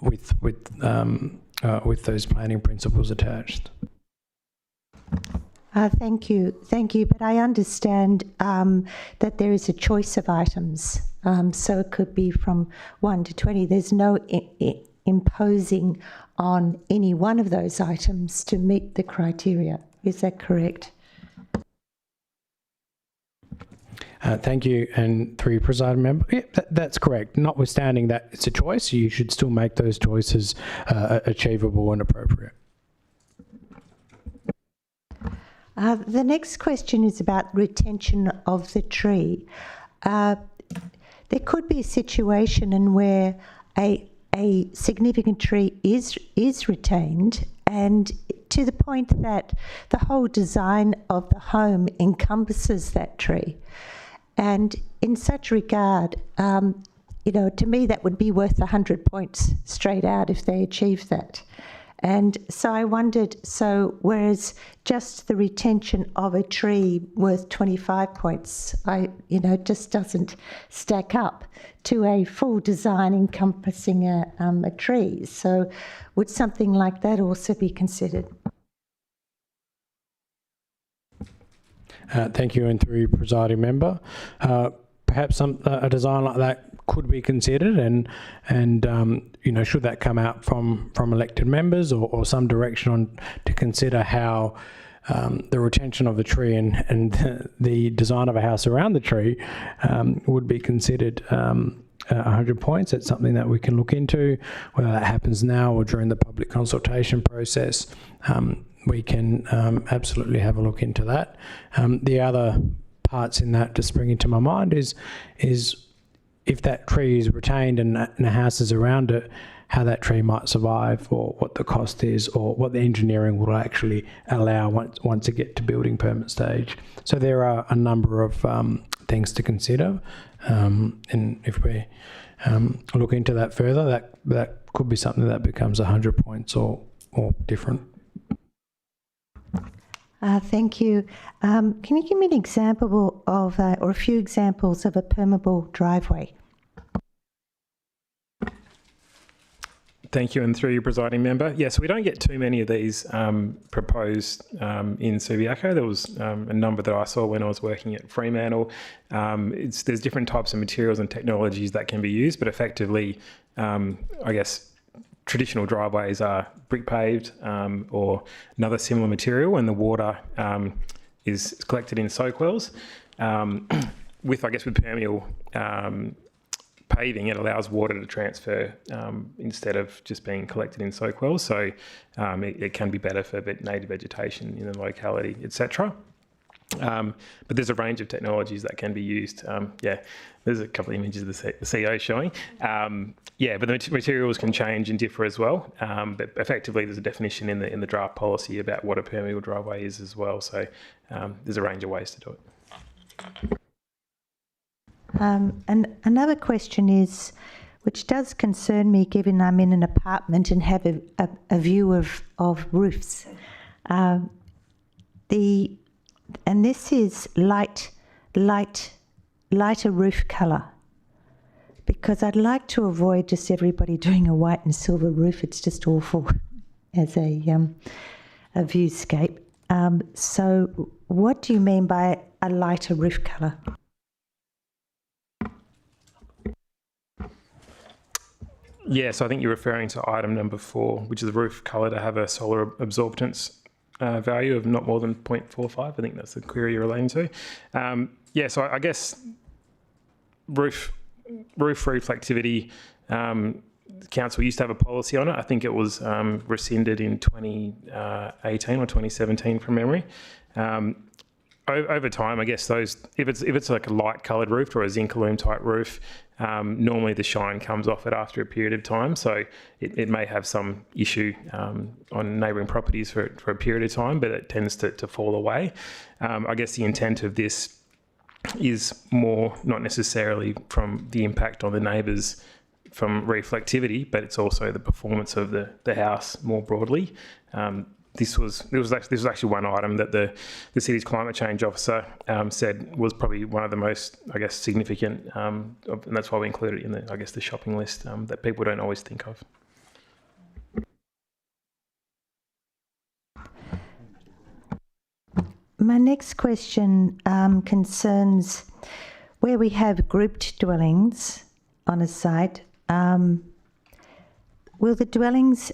with those planning principles attached. Thank you. But I understand that there is a choice of items, so it could be from 1 to 20. There's no imposing on any one of those items to meet the criteria. Is that correct? Thank you, and through you, presiding member. Yeah, that's correct. Notwithstanding that it's a choice, you should still make those choices achievable and appropriate. The next question is about retention of the tree. There could be a situation in where a significant tree is retained, and to the point that the whole design of the home encompasses that tree. And in such regard, to me that would be worth 100 points straight out if they achieve that. And so I wondered, whereas just the retention of a tree worth 25 points, just doesn't stack up to a full design encompassing a tree. So would something like that also be considered? Thank you, and through you, presiding member. Perhaps a design like that could be considered, and should that come out from elected members or some direction to consider how the retention of the tree and the design of a house around the tree would be considered 100 points. It's something that we can look into, whether that happens now or during the public consultation process. We can absolutely have a look into that. The other parts in that just bring into my mind is if that tree is retained and the house is around it, how that tree might survive, or what the cost is, or what the engineering will actually allow once it get to building permit stage. So there are a number of things to consider, and if we look into that further, that could be something that becomes 100 points or different. Thank you. Can you give me an example of, or a few examples of a permeable driveway? Thank you, and through you, presiding member. Yes, we don't get too many of these proposed in Subiaco. There was a number that I saw when I was working at Fremantle. There's different types of materials and technologies that can be used, but effectively, I guess, traditional driveways are brick paved or another similar material, and the water is collected in soak wells. With permeable paving, it allows water to transfer instead of just being collected in soak wells. So it can be better for native vegetation in the locality, etc. But there's a range of technologies that can be used. There's a couple of images of the CEO showing. But the materials can change and differ as well. But effectively, there's a definition in the draft policy about what a permeable driveway is as well. So there's a range of ways to do it. And another question is, which does concern me given I'm in an apartment and have a view of roofs. And this is lighter roof colour, because I'd like to avoid just everybody doing a white and silver roof. It's just awful as a viewscape. So what do you mean by a lighter roof colour? Yes, I think you're referring to item number 4, which is the roof colour to have a solar absorbance value of not more than 0.45. I think that's the query you're relating to. So I guess roof reflectivity, council used to have a policy on it. I think it was rescinded in 2018 or 2017 from memory. Over time, I guess if it's like a light coloured roof or a zinc aluminum type roof, normally the shine comes off it after a period of time. So it may have some issue on neighbouring properties for a period of time, but it tends to fall away. I guess the intent of this is more not necessarily from the impact on the neighbours from reflectivity, but it's also the performance of the house more broadly. This was actually one item that the city's climate change officer said was probably one of the most, I guess, significant, and that's why we included it in the shopping list that people don't always think of. My next question concerns where we have grouped dwellings on a site. Will the dwellings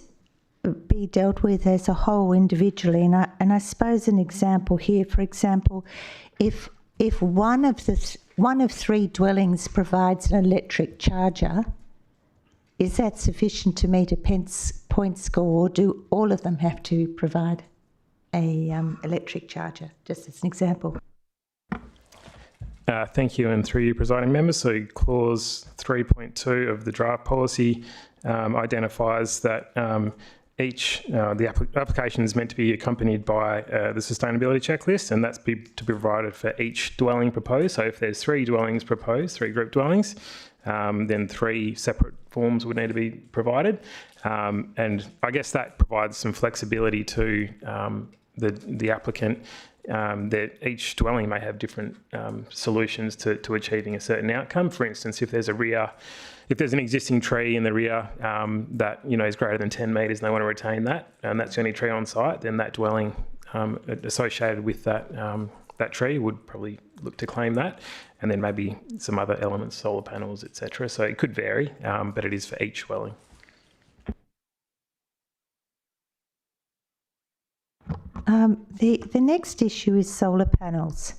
be dealt with as a whole individually? And I suppose an example here, for example, if one of 3 dwellings provides an electric charger, is that sufficient to meet a point score, or do all of them have to provide a electric charger, just as an example? Thank you, and through you, presiding member. So clause 3.2 of the draft policy identifies that the application is meant to be accompanied by the sustainability checklist, and that's to be provided for each dwelling proposed. So if there's 3 dwellings proposed, 3 group dwellings, then 3 separate forms would need to be provided. And I guess that provides some flexibility to the applicant, that each dwelling may have different solutions to achieving a certain outcome. For instance, if there's an existing tree in the rear that is greater than 10 metres and they want to retain that, and that's the only tree on site, then that dwelling associated with that tree would probably look to claim that, and then maybe some other elements, solar panels, etc. So it could vary, but it is for each dwelling. The next issue is solar panels.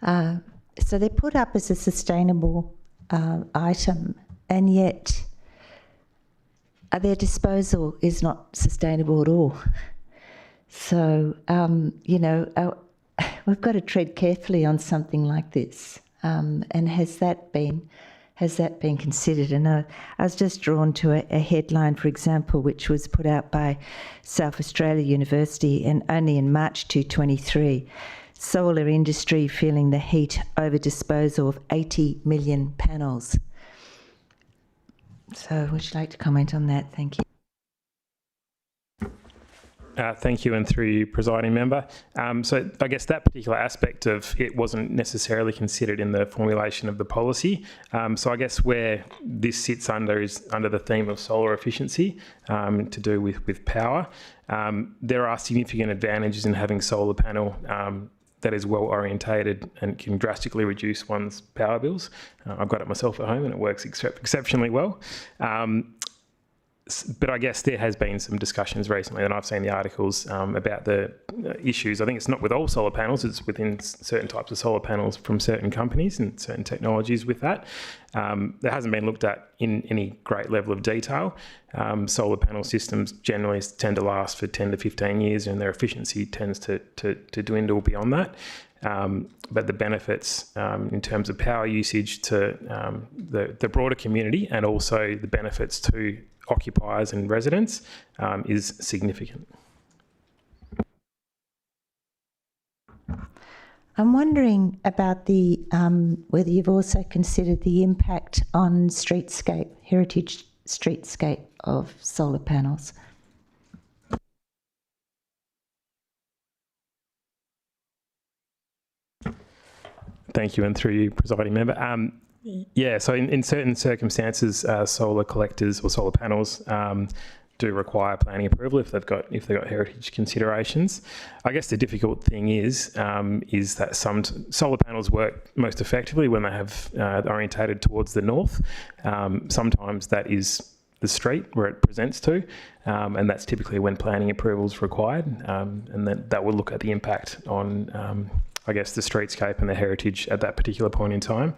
So they're put up as a sustainable item, and yet their disposal is not sustainable at all. So, we've got to tread carefully on something like this. And has that been considered? And I was just drawn to a headline, for example, which was put out by South Australia University, and only in March 2023, solar industry feeling the heat over disposal of 80 million panels. So would you like to comment on that? Thank you. Thank you, and through you, presiding member. So I guess that particular aspect of it wasn't necessarily considered in the formulation of the policy. So I guess where this sits under is under the theme of solar efficiency, to do with power. There are significant advantages in having solar panel that is well orientated and can drastically reduce one's power bills. I've got it myself at home and it works exceptionally well. But I guess there has been some discussions recently, and I've seen the articles about the issues. I think it's not with all solar panels, it's within certain types of solar panels from certain companies and certain technologies with that. That hasn't been looked at in any great level of detail. Solar panel systems generally tend to last for 10 to 15 years, and their efficiency tends to dwindle beyond that. But the benefits in terms of power usage to the broader community, and also the benefits to occupiers and residents, is significant. I'm wondering about the whether you've also considered the impact on streetscape, heritage streetscape of solar panels. Thank you, and through you, presiding member. Yeah, so in certain circumstances, solar collectors or solar panels do require planning approval if they've got heritage considerations. I guess the difficult thing is that some solar panels work most effectively when they have orientated towards the north. Sometimes that is the street where it presents to, and that's typically when planning approval is required, and then that will look at the impact on I guess the streetscape and the heritage at that particular point in time.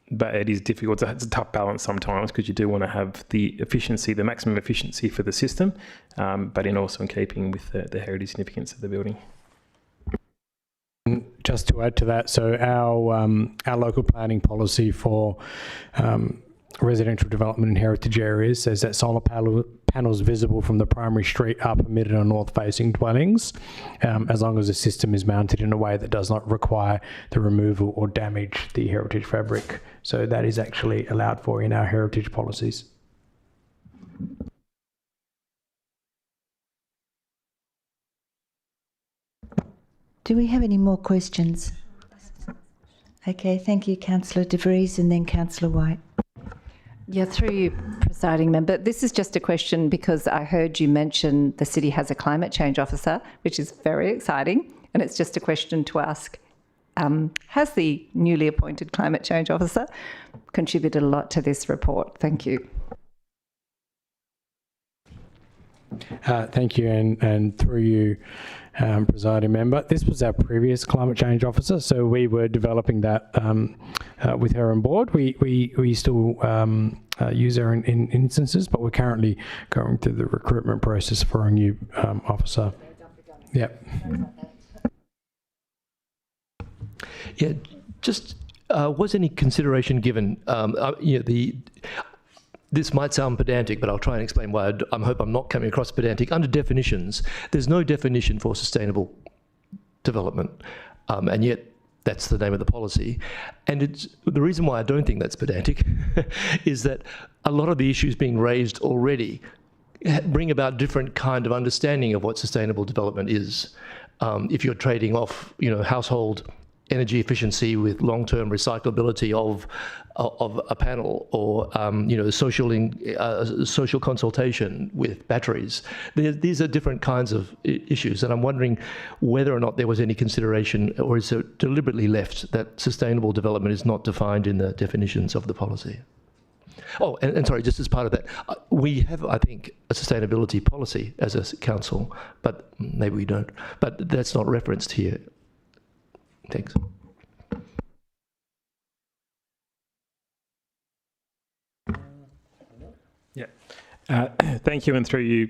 But it is difficult. It's a tough balance sometimes, because you do want to have the efficiency, the maximum efficiency for the system, but also in keeping with the heritage significance of the building. Just to add to that, so our local planning policy for residential development in heritage areas says that solar panels visible from the primary street are permitted on north-facing dwellings, as long as the system is mounted in a way that does not require the removal or damage the heritage fabric. So that is actually allowed for in our heritage policies. Do we have any more questions? Okay, thank you, Councillor De Vries, and then Councillor White. Yeah, through you, presiding member. This is just a question because I heard you mention the city has a climate change officer, which is very exciting. And it's just a question to ask, has the newly appointed climate change officer contributed a lot to this report? Thank you. Thank you, and through you, presiding member. This was our previous climate change officer, so we were developing that with her on board. We still use her in instances, but we're currently going through the recruitment process for a new officer. Yep. Yeah, just was any consideration given? This might sound pedantic, but I'll try and explain why. I hope I'm not coming across pedantic. Under definitions, there's no definition for sustainable development, and yet that's the name of the policy. And it's the reason why I don't think that's pedantic is that a lot of the issues being raised already bring about different kind of understanding of what sustainable development is. If you're trading off, household energy efficiency with long-term recyclability of a panel, or social consultation with batteries. These are different kinds of issues, and I'm wondering whether or not there was any consideration, or is it deliberately left that sustainable development is not defined in the definitions of the policy? Oh, and sorry, just as part of that, we have, I think, a sustainability policy as a council, but maybe we don't. But that's not referenced here. Thanks. Yeah. Thank you, and through you,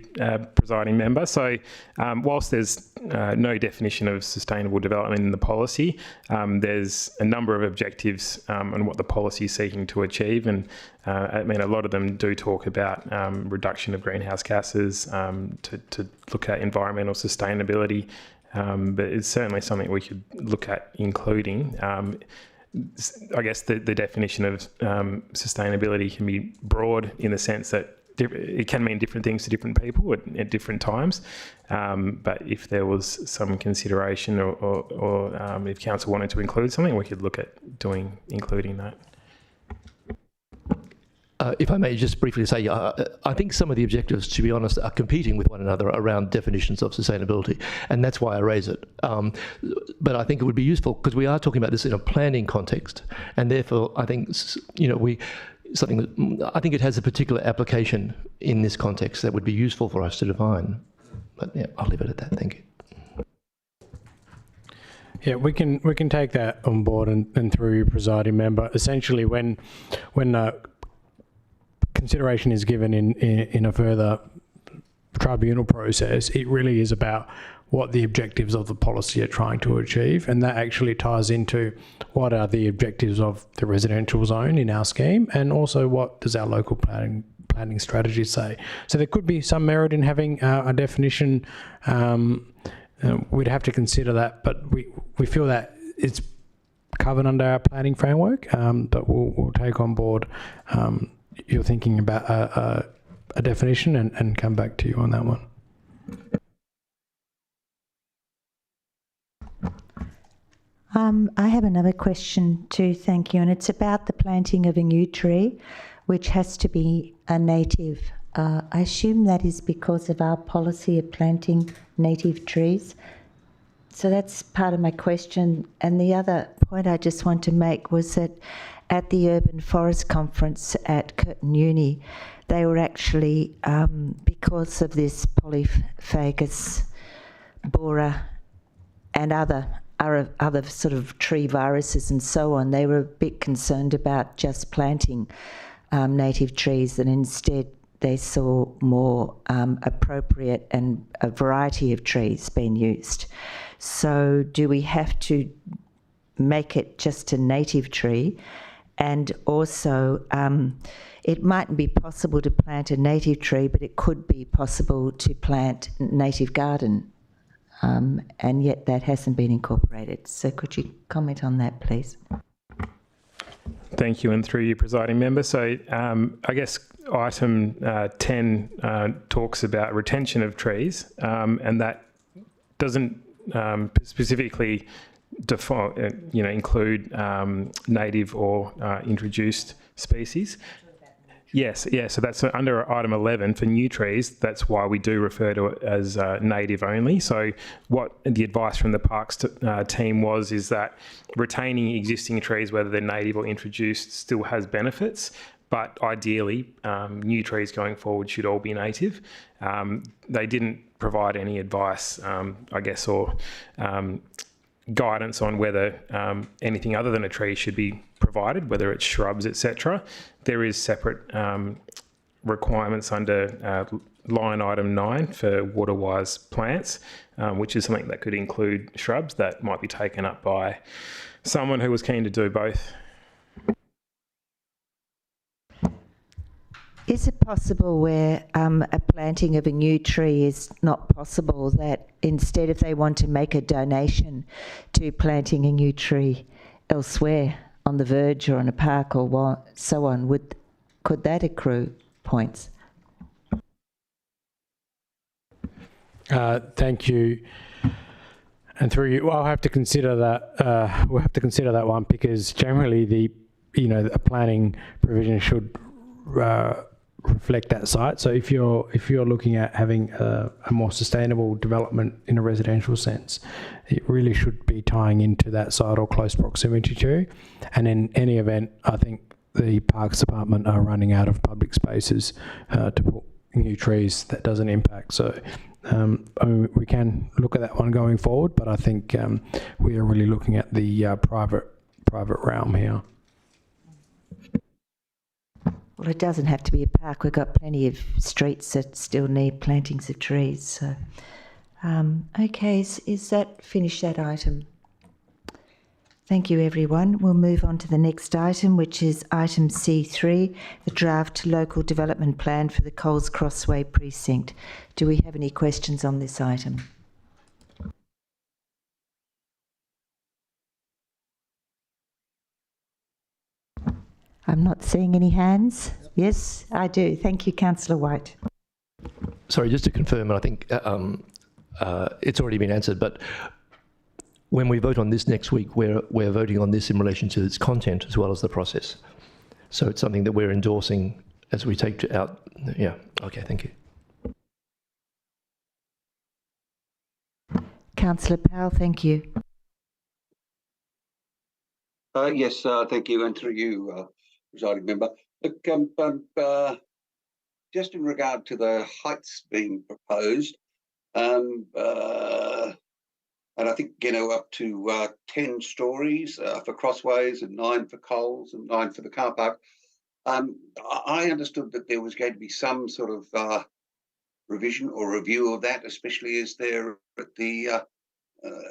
presiding member. So, whilst there's no definition of sustainable development in the policy, there's a number of objectives on what the policy is seeking to achieve, and I mean, a lot of them do talk about reduction of greenhouse gases, to look at environmental sustainability, but it's certainly something we could look at including. I guess the definition of sustainability can be broad in the sense that it can mean different things to different people at different times. But if there was some consideration or if council wanted to include something, we could look at including that. If I may just briefly say, I think some of the objectives, to be honest, are competing with one another around definitions of sustainability, and that's why I raise it. But I think it would be useful because we are talking about this in a planning context, and therefore I think I think it has a particular application in this context that would be useful for us to define. But yeah, I'll leave it at that. Thank you. Yeah, we can take that on board, and through your presiding member, essentially when consideration is given in a further tribunal process, it really is about what the objectives of the policy are trying to achieve, and that actually ties into what are the objectives of the residential zone in our scheme, and also what does our local planning strategy say. So there could be some merit in having a definition. We'd have to consider that, but we feel that it's covered under our planning framework, but we'll take on board you're thinking about a definition and come back to you on that one. I have another question too, thank you, and it's about the planting of a new tree, which has to be a native. I assume that is because of our policy of planting native trees. So that's part of my question. And the other point I just want to make was that at the Urban Forest Conference at Curtin Uni, they were actually, because of this polyphagus borer and other sort of tree viruses and so on, they were a bit concerned about just planting native trees, and instead they saw more appropriate and a variety of trees being used. So do we have to make it just a native tree? And also, it mightn't be possible to plant a native tree, but it could be possible to plant native garden, and yet that hasn't been incorporated. So could you comment on that, please? Thank you, and through you, presiding member. So I guess item 10 talks about retention of trees, and that doesn't specifically include native or introduced species. Yes, yeah. So that's under item 11 for new trees. That's why we do refer to it as native only. So what the advice from the Parks team is that retaining existing trees, whether they're native or introduced, still has benefits. But ideally, new trees going forward should all be native. They didn't provide any advice, I guess, or guidance on whether anything other than a tree should be provided, whether it's shrubs, etc. There is separate requirements under line item 9 for water-wise plants, which is something that could include shrubs that might be taken up by someone who was keen to do both. Is it possible where a planting of a new tree is not possible, that instead if they want to make a donation to planting a new tree elsewhere on the verge or in a park or so on, could that accrue points? Thank you. And through you, I'll have to consider that. We'll have to consider that one, because generally a planning provision should reflect that site. So if you're looking at having a more sustainable development in a residential sense, it really should be tying into that site or close proximity to. And in any event, I think the Parks Department are running out of public spaces to put new trees, that doesn't impact. So I mean, we can look at that one going forward, but I think we are really looking at the private realm here. Well, it doesn't have to be a park. We've got plenty of streets that still need plantings of trees. So, okay, is that finish that item? Thank you, everyone. We'll move on to the next item, which is item C3, the draft local development plan for the Coles Crossway precinct. Do we have any questions on this item? I'm not seeing any hands. Yes, I do. Thank you, Councillor White. Sorry, just to confirm, and I think it's already been answered, but when we vote on this next week, we're voting on this in relation to its content as well as the process. So it's something that we're endorsing as we take it out. Yeah. Okay. Thank you. Councillor Powell, thank you. Yes, thank you, and through you, presiding member. Look, just in regard to the heights being proposed, and I think, up to 10 stories for crossways and 9 for Coles and 9 for the car park. I understood that there was going to be some sort of revision or review of that, especially as they're at the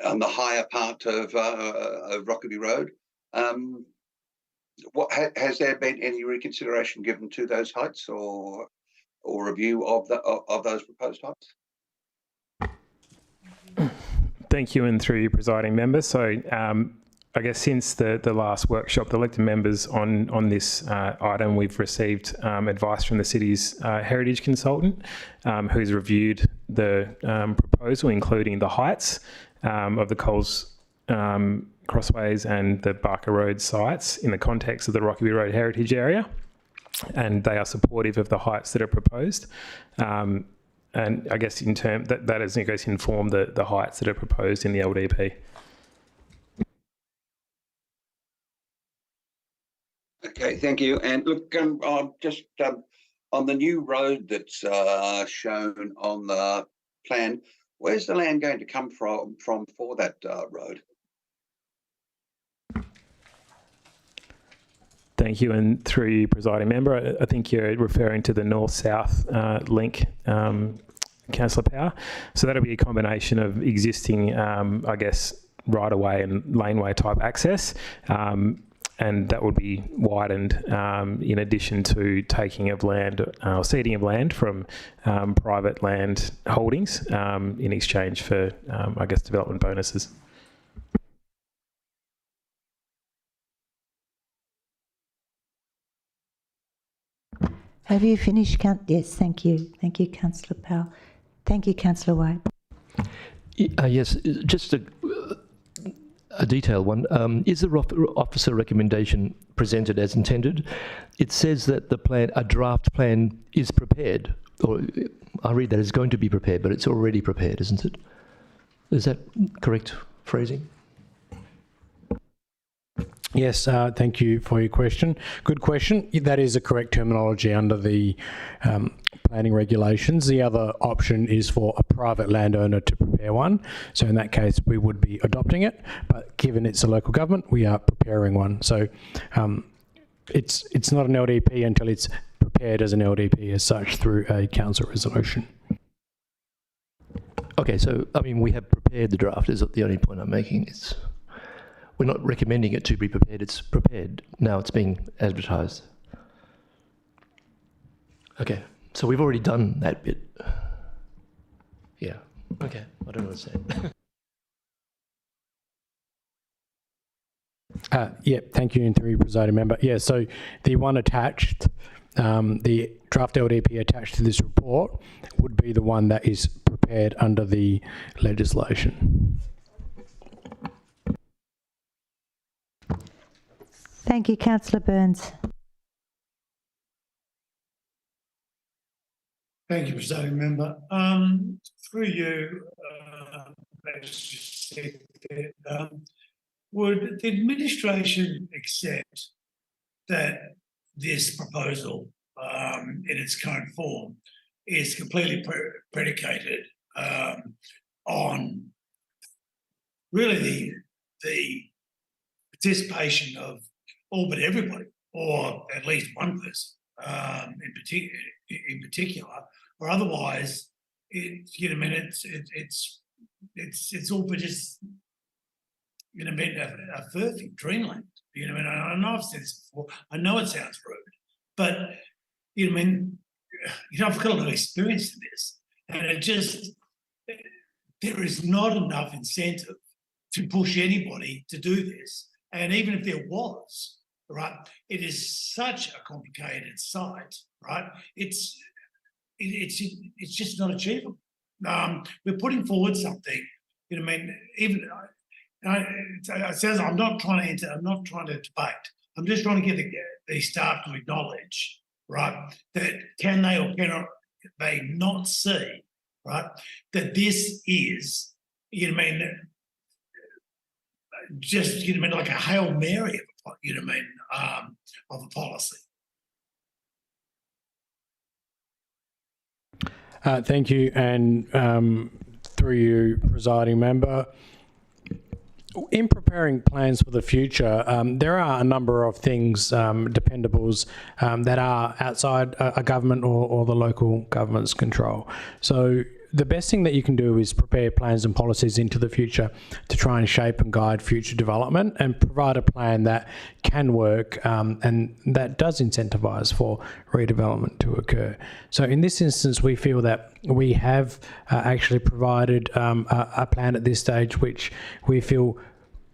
on the higher part of Rockaby Road. What has there been any reconsideration given to those heights or review of those proposed heights? Thank you, and through you, presiding member. So I guess since the last workshop, the elected members on this item, we've received advice from the city's heritage consultant, who's reviewed the proposal, including the heights of the Coles Crossways and the Barker Road sites in the context of the Rockaby Road heritage area, and they are supportive of the heights that are proposed. And I guess in turn, that has informed the heights that are proposed in the LDP. Okay, thank you. And look, just on the new road that's shown on the plan, where's the land going to come from for that road? Thank you, and through you, presiding member, I think you're referring to the north-south link, Councillor Power. So that'll be a combination of existing, I guess, right-of-way and laneway type access, and that would be widened in addition to taking of land or ceding of land from private land holdings in exchange for, I guess, development bonuses. Have you finished? Yes, thank you. Thank you, Councillor Powell. Thank you, Councillor White. Yes, just a detailed one. Is the officer recommendation presented as intended? It says that a draft plan is prepared, or I read that it's going to be prepared, but it's already prepared, isn't it? Is that correct phrasing? Yes, thank you for your question. Good question. That is the correct terminology under the planning regulations. The other option is for a private landowner to prepare one. So in that case, we would be adopting it. But given it's a local government, we are preparing one. So it's not an LDP until it's prepared as an LDP as such through a council resolution. Okay, so I mean, we have prepared the draft. Is the only point I'm making. We're not recommending it to be prepared. It's prepared. Now it's being advertised. Okay. So we've already done that bit. Yeah. Okay. I don't understand. Yeah, thank you, and through you, presiding member. Yeah, so the one attached, the draft LDP attached to this report would be the one that is prepared under the legislation. Thank you, Councillor Burns. Thank you, presiding member. Through you, let's just say that, would the administration accept that this proposal in its current form is completely predicated on really the participation of all but everybody, or at least one person in particular, or otherwise, it's all but just a furphy dreamland. I know I've said this before. I know it sounds rude, but I've got a lot of experience in this, and there is not enough incentive to push anybody to do this. And even if there was, right, it is such a complicated site, right? It's just not achievable. We're putting forward something. Even it says I'm not trying to debate. I'm just trying to get the staff to acknowledge, right, that can they or cannot they not see, right, that this is, just like a Hail Mary of a policy. Thank you, and through you, presiding member. In preparing plans for the future, there are a number of things, dependables, that are outside a government or the local government's control. So the best thing that you can do is prepare plans and policies into the future to try and shape and guide future development and provide a plan that can work and that does incentivise for redevelopment to occur. So in this instance, we feel that we have actually provided a plan at this stage which we feel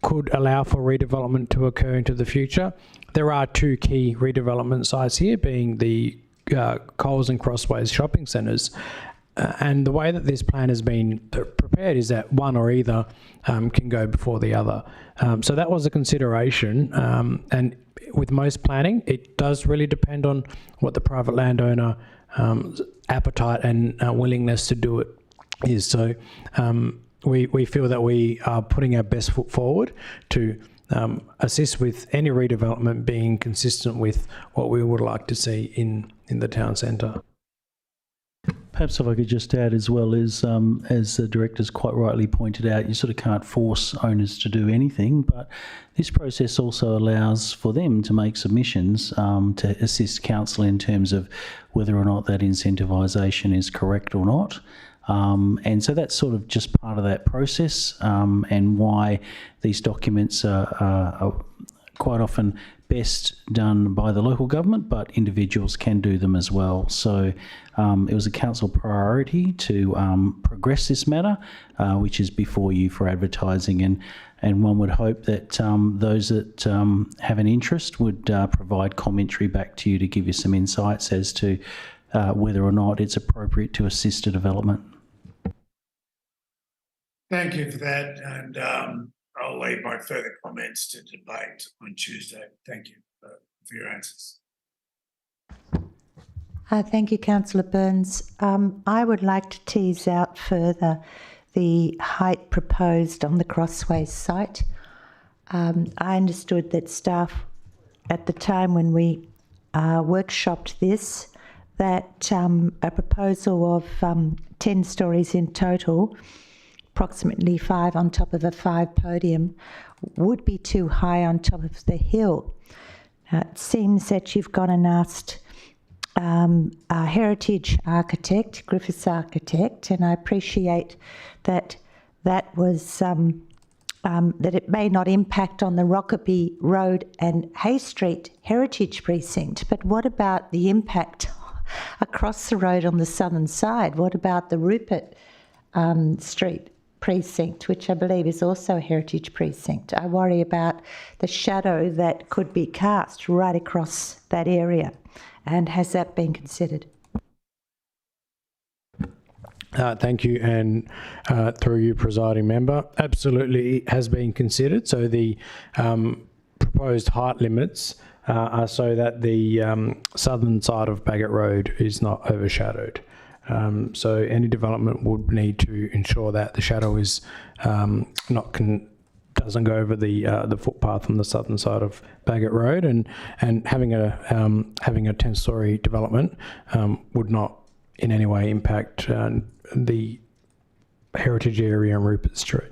could allow for redevelopment to occur into the future. There are two key redevelopment sites here, being the Coles and Crossways shopping centres. And the way that this plan has been prepared is that one or either can go before the other. So that was a consideration. And with most planning, it does really depend on what the private landowner appetite and willingness to do it is. So we feel that we are putting our best foot forward to assist with any redevelopment being consistent with what we would like to see in the town centre. Perhaps if I could just add as well, is as the director's quite rightly pointed out, you sort of can't force owners to do anything, but this process also allows for them to make submissions to assist council in terms of whether or not that incentivisation is correct or not. And so that's sort of just part of that process, and why these documents are quite often best done by the local government, but individuals can do them as well. So it was a council priority to progress this matter, which is before you for advertising, and one would hope that those that have an interest would provide commentary back to you to give you some insights as to whether or not it's appropriate to assist a development. Thank you for that, and I'll leave my further comments to debate on Tuesday. Thank you for your answers. Thank you, Councillor Burns. I would like to tease out further the height proposed on the Crossways site. I understood that staff at the time when we workshopped this, that a proposal of 10 stories in total, approximately 5 on top of a 5 podium, would be too high on top of the hill. It seems that you've gone and asked a heritage architect, Griffiths Architect, and I appreciate that that was that it may not impact on the Rockaby Road and Hay Street Heritage Precinct, but what about the impact across the road on the southern side? What about the Rupert Street Precinct, which I believe is also a heritage precinct? I worry about the shadow that could be cast right across that area. And has that been considered? Thank you, and through you, presiding member, absolutely it has been considered. So the proposed height limits are so that the southern side of Bagot Road is not overshadowed. So any development would need to ensure that the shadow is doesn't go over the footpath on the southern side of Bagot Road, and having a 10-storey development would not in any way impact the heritage area on Rupert Street.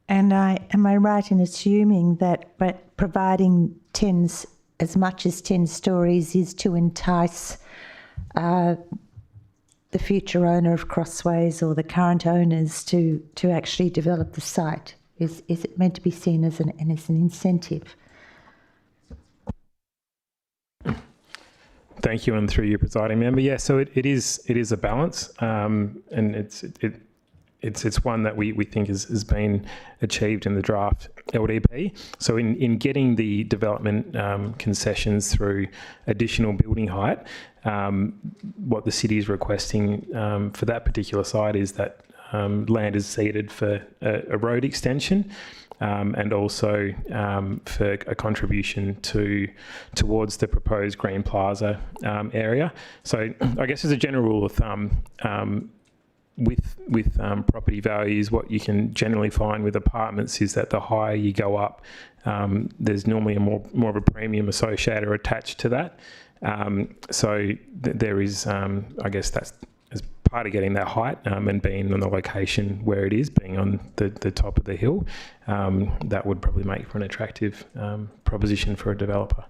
And am I right in assuming that providing as much as 10 stories is to entice the future owner of Crossways or the current owners to actually develop the site? Is it meant to be seen as an incentive? Thank you, and through you, presiding member. Yeah, so it is a balance, and it's one that we think has been achieved in the draft LDP. So in getting the development concessions through additional building height, what the city is requesting for that particular site is that land is ceded for a road extension, and also for a contribution towards the proposed Green Plaza area. So I guess as a general rule of thumb, with property values, what you can generally find with apartments is that the higher you go up, there's normally more of a premium associated or attached to that. So there is, I guess that's as part of getting that height and being on the location where it is, being on the top of the hill, that would probably make for an attractive proposition for a developer.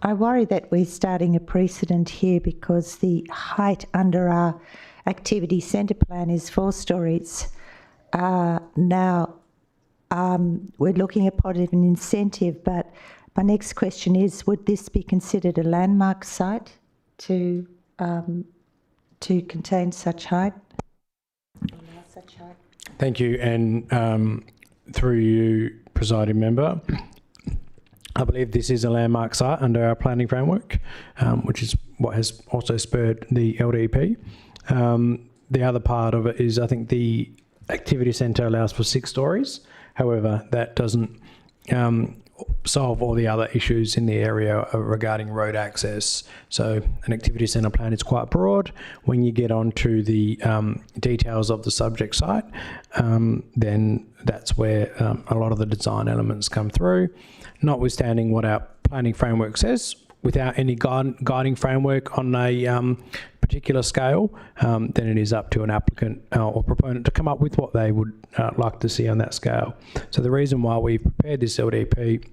I worry that we're starting a precedent here because the height under our activity centre plan is 4 stories. Now, we're looking upon it an incentive, but my next question is, would this be considered a landmark site to contain such height? Thank you, and through you, presiding member, I believe this is a landmark site under our planning framework, which is what has also spurred the LDP. The other part of it is I think the activity centre allows for 6 stories. However, that doesn't solve all the other issues in the area regarding road access. So an activity centre plan is quite broad. When you get onto the details of the subject site, then that's where a lot of the design elements come through. Notwithstanding what our planning framework says, without any guiding framework on a particular scale, then it is up to an applicant or proponent to come up with what they would like to see on that scale. So the reason why we prepared this LDP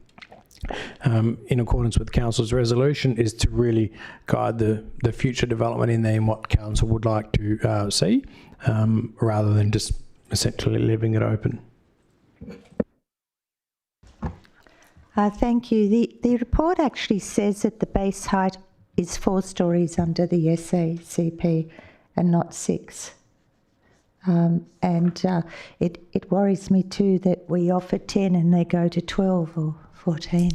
in accordance with Council's resolution is to really guide the future development in there and what Council would like to see, rather than just essentially leaving it open. Thank you. The report actually says that the base height is 4 stories under the SACP and not 6. It worries me too that we offer 10 and they go to 12 or 14.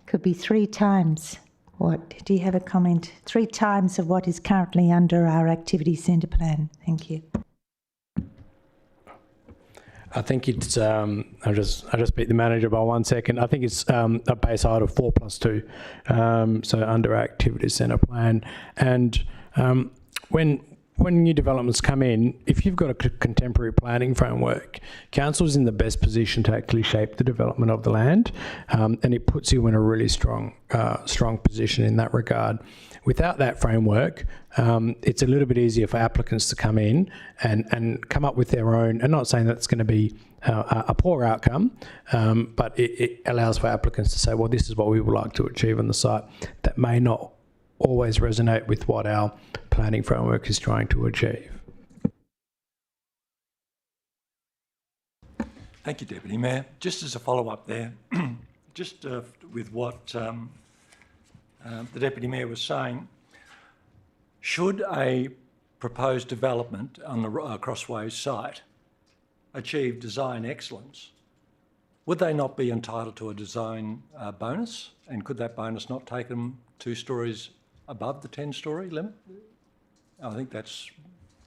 Could be 3 times what? Do you have a comment? 3 times of what is currently under our activity centre plan. Thank you. I think it's, I just beat the manager by 1 second. I think it's a base height of 4 plus 2, so under our activity centre plan. And when new developments come in, if you've got a contemporary planning framework, Council's in the best position to actually shape the development of the land, and it puts you in a really strong position in that regard. Without that framework, it's a little bit easier for applicants to come in and come up with their own, and not saying that's going to be a poor outcome, but it allows for applicants to say, well, this is what we would like to achieve on the site. That may not always resonate with what our planning framework is trying to achieve. Thank you, Deputy Mayor. Just as a follow-up there, just with what the Deputy Mayor was saying, should a proposed development on the Crossways site achieve design excellence, would they not be entitled to a design bonus? And could that bonus not take them 2 stories above the 10-storey limit? I think that's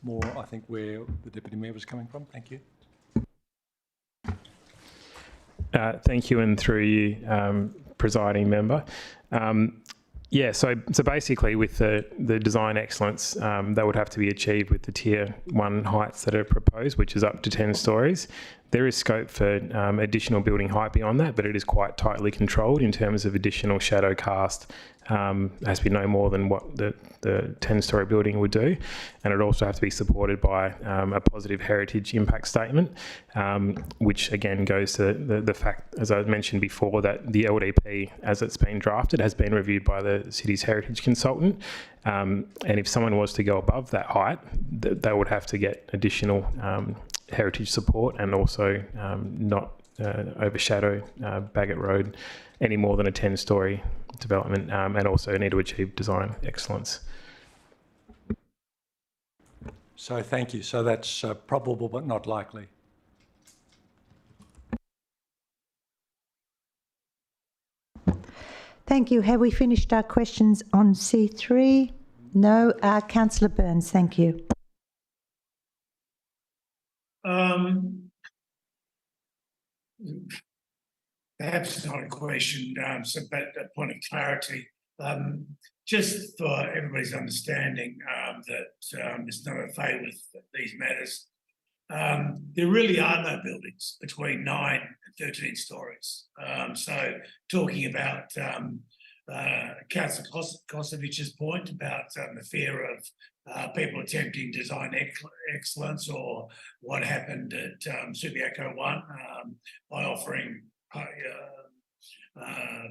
more, where the Deputy Mayor was coming from. Thank you. Thank you, and through you, presiding member. Yeah, so basically with the design excellence, that would have to be achieved with the tier 1 heights that are proposed, which is up to 10 stories. There is scope for additional building height beyond that, but it is quite tightly controlled in terms of additional shadow cast. Has to be no more than what the 10-storey building would do, and it also have to be supported by a positive heritage impact statement, which again goes to the fact, as I mentioned before, that the LDP as it's been drafted has been reviewed by the city's heritage consultant, and if someone was to go above that height, they would have to get additional heritage support and also not overshadow Bagot Road any more than a 10-storey development, and also need to achieve design excellence. So thank you. So that's probable but not likely. Thank you. Have we finished our questions on C3? No. Councillor Burns, thank you. Perhaps not a question, but a point of clarity. Just for everybody's understanding that there's no affair with these matters, there really are no buildings between 9 and 13 stories. So talking about Councillor Kosovich's point about the fear of people attempting design excellence, or what happened at Subiaco 1 by offering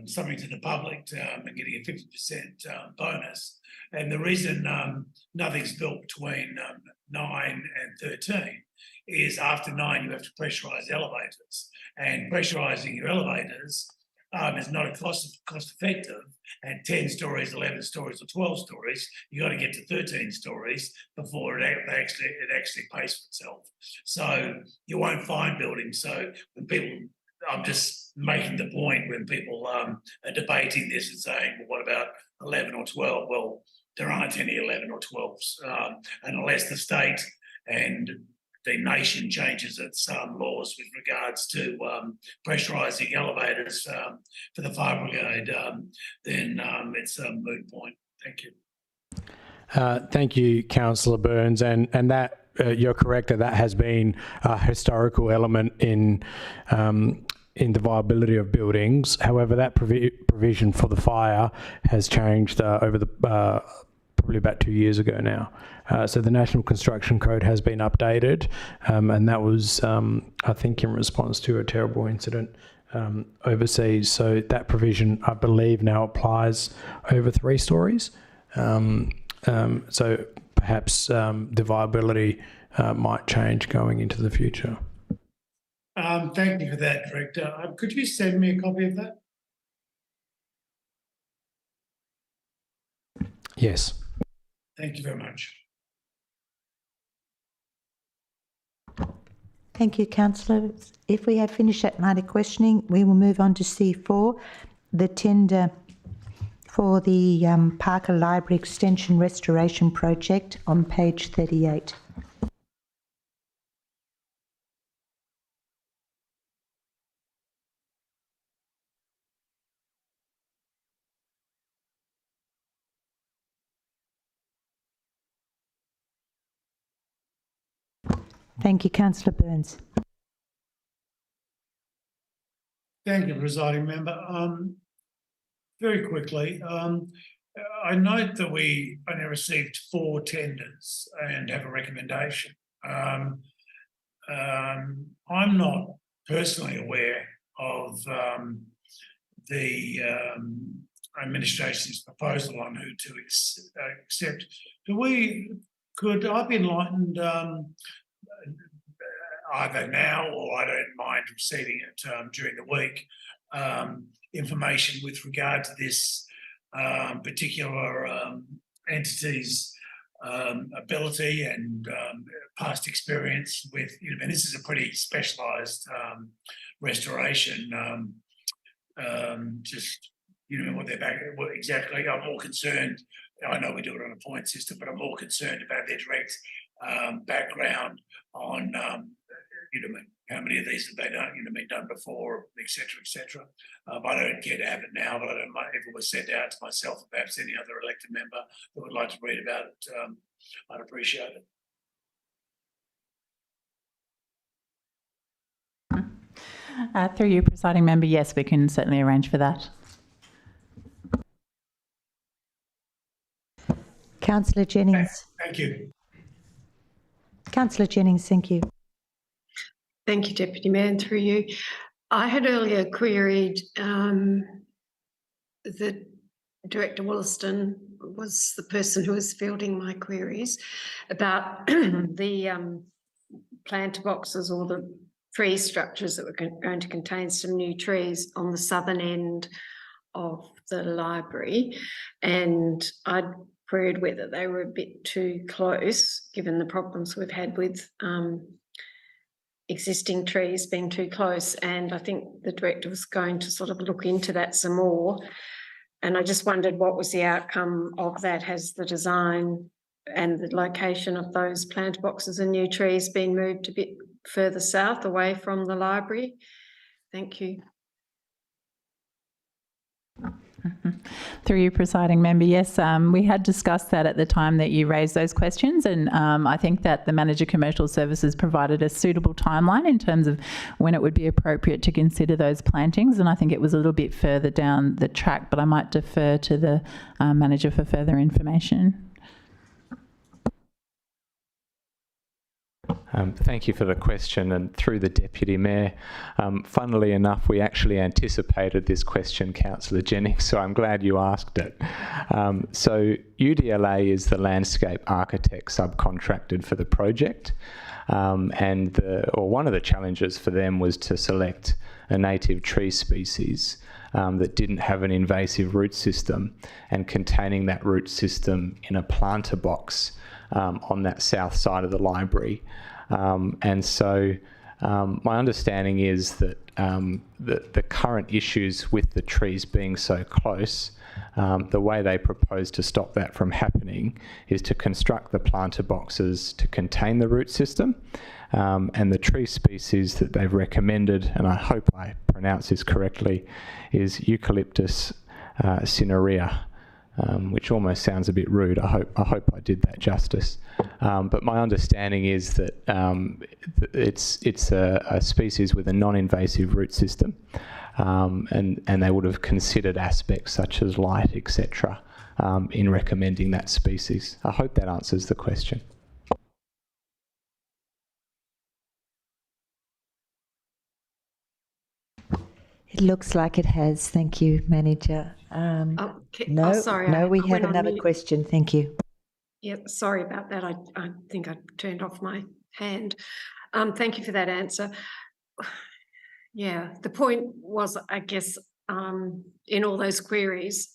something to the public and getting a 50% bonus. And the reason nothing's built between 9 and 13 is after 9 you have to pressurise elevators, and pressurising your elevators is not cost effective. At 10 stories, 11 stories, or 12 stories, you got to get to 13 stories before it actually pays for itself. So you won't find buildings. So when people, I'm just making the point, when people are debating this and saying, well, what about 11 or 12? Well, there aren't any 11 or 12s, and unless the state and the nation changes its laws with regards to pressurising elevators for the fire brigade, then it's a moot point. Thank you. Thank you, Councillor Burns, and that you're correct that has been a historical element in the viability of buildings. However, that provision for the fire has changed over the probably about 2 years ago now. So the National Construction Code has been updated, and that was, I think, in response to a terrible incident overseas. So that provision, I believe, now applies over 3 stories. So perhaps the viability might change going into the future. Thank you for that, Director. Could you send me a copy of that? Yes. Thank you very much. Thank you, councillors. If we have finished that line of questioning, we will move on to C4, the tender for the Parker Library Extension Restoration Project on page 38. Thank you, Councillor Burns. Thank you, Presiding Member. Very quickly, I note that we only received 4 tenders and have a recommendation. I'm not personally aware of the administration's proposal on who to accept. Could I be enlightened either now, or I don't mind receiving it during the week, information with regard to this particular entity's ability and past experience with, and this is a pretty specialised restoration, just, what they're back, what exactly. I'm more concerned, I know we do it on a point system, but I'm more concerned about their direct background on, how many of these have they done, been done before, etc. I don't care to have it now, but I don't mind if it was sent out to myself or perhaps any other elected member that would like to read about it. I'd appreciate it. Through you, presiding member, yes, we can certainly arrange for that. Councillor Jennings. Thank you. Councillor Jennings, thank you. Thank you, Deputy Mayor, and through you. I had earlier queried that Director Wollaston was the person who was fielding my queries about the planter boxes or the tree structures that were going to contain some new trees on the southern end of the library. And I'd queried whether they were a bit too close, given the problems we've had with existing trees being too close. And I think the director was going to sort of look into that some more. And I just wondered what was the outcome of that. Has the design and the location of those planter boxes and new trees been moved a bit further south away from the library? Thank you. Through you, presiding member, yes, we had discussed that at the time that you raised those questions, and I think that the Manager Commercial Services provided a suitable timeline in terms of when it would be appropriate to consider those plantings, and I think it was a little bit further down the track, but I might defer to the manager for further information. Thank you for the question, and through the Deputy Mayor, funnily enough, we actually anticipated this question, Councillor Jennings, so I'm glad you asked it. So UDLA is the landscape architect subcontracted for the project, and one of the challenges for them was to select a native tree species that didn't have an invasive root system, and containing that root system in a planter box on that south side of the library. And so my understanding is that the current issues with the trees being so close, the way they propose to stop that from happening is to construct the planter boxes to contain the root system, and the tree species that they've recommended, and I hope I pronounce this correctly, is Eucalyptus cinerea. Which almost sounds a bit rude. I hope I did that justice. But my understanding is that it's a species with a non-invasive root system, and they would have considered aspects such as light, etc., in recommending that species. I hope that answers the question. It looks like it has. Thank you, Manager. No, we have another question. Thank you. Yeah, sorry about that. I think I turned off my hand. Thank you for that answer. Yeah, the point was, I guess, in all those queries,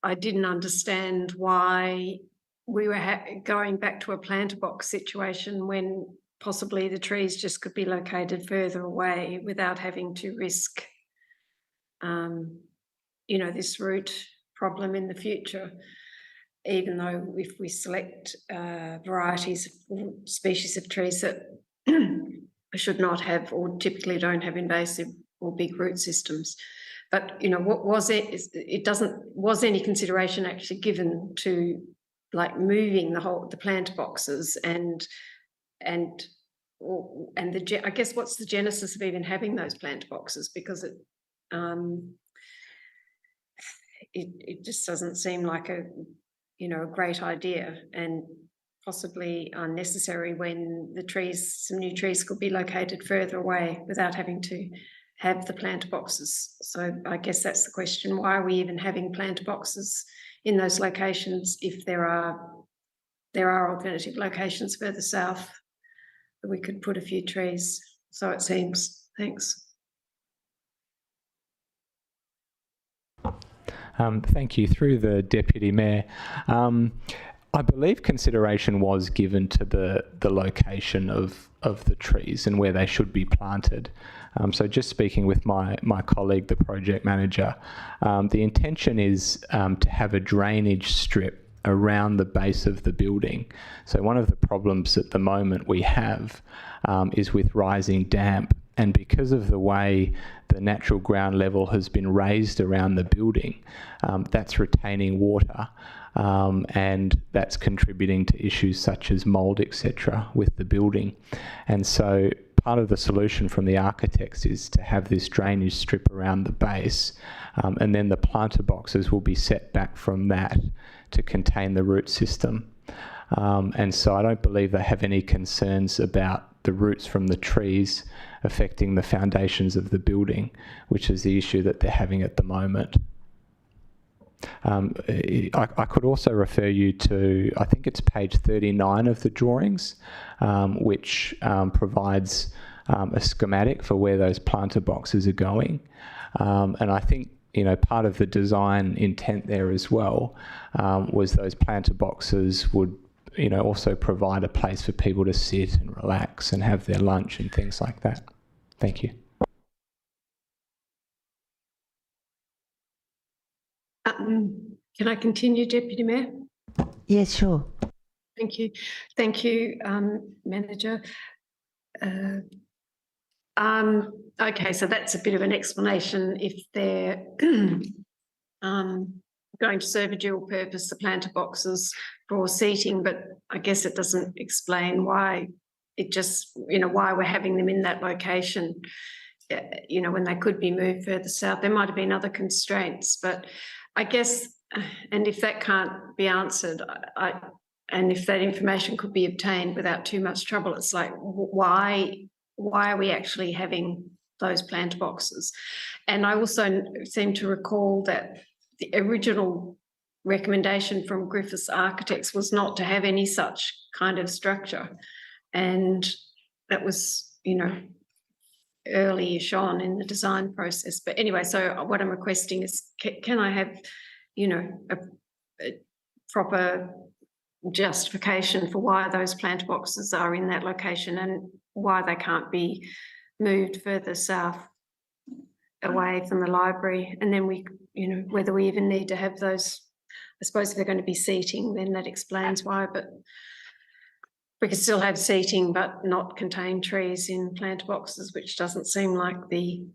I didn't understand why we were going back to a planter box situation when possibly the trees just could be located further away without having to risk this root problem in the future, even though if we select varieties or species of trees that should not have or typically don't have invasive or big root systems. But, what was it? Was any consideration actually given to moving the planter boxes and I guess what's the genesis of even having those planter boxes? Because it just doesn't seem like a great idea, and possibly unnecessary when some new trees could be located further away without having to have the planter boxes. So I guess that's the question: why are we even having planter boxes in those locations if there are alternative locations further south that we could put a few trees? So it seems. Thanks. Thank you. Through the Deputy Mayor, I believe consideration was given to the location of the trees and where they should be planted. So just speaking with my colleague, the project manager, the intention is to have a drainage strip around the base of the building. So one of the problems at the moment we have is with rising damp. And because of the way the natural ground level has been raised around the building, that's retaining water, and that's contributing to issues such as mould, etc., with the building. And so part of the solution from the architects is to have this drainage strip around the base, and then the planter boxes will be set back from that to contain the root system. And so I don't believe they have any concerns about the roots from the trees affecting the foundations of the building, which is the issue that they're having at the moment. I could also refer you to, I think it's page 39 of the drawings, which provides a schematic for where those planter boxes are going. And I think, you know, part of the design intent there as well was those planter boxes would, you know, also provide a place for people to sit and relax and have their lunch and things like that. Thank you. Can I continue, Deputy Mayor? Yes, sure. Thank you. Thank you, Manager. Okay, so that's a bit of an explanation. If they're going to serve a dual purpose, the planter boxes for seating, but I guess it doesn't explain why it just, you know, why we're having them in that location, you know, when they could be moved further south. There might have been other constraints, but I guess, and if that can't be answered, and if that information could be obtained without too much trouble, it's like, why are we actually having those planter boxes? And I also seem to recall that the original recommendation from Griffiths Architects was not to have any such kind of structure. And that was, you know, early-ish on in the design process. But anyway, so what I'm requesting is, can I have, you know, a proper justification for why those planter boxes are in that location and why they can't be moved further south away from the library? And then we, you know, whether we even need to have those, I suppose if they're going to be seating, then that explains why, but we could still have seating but not contain trees in planter boxes, which doesn't seem like the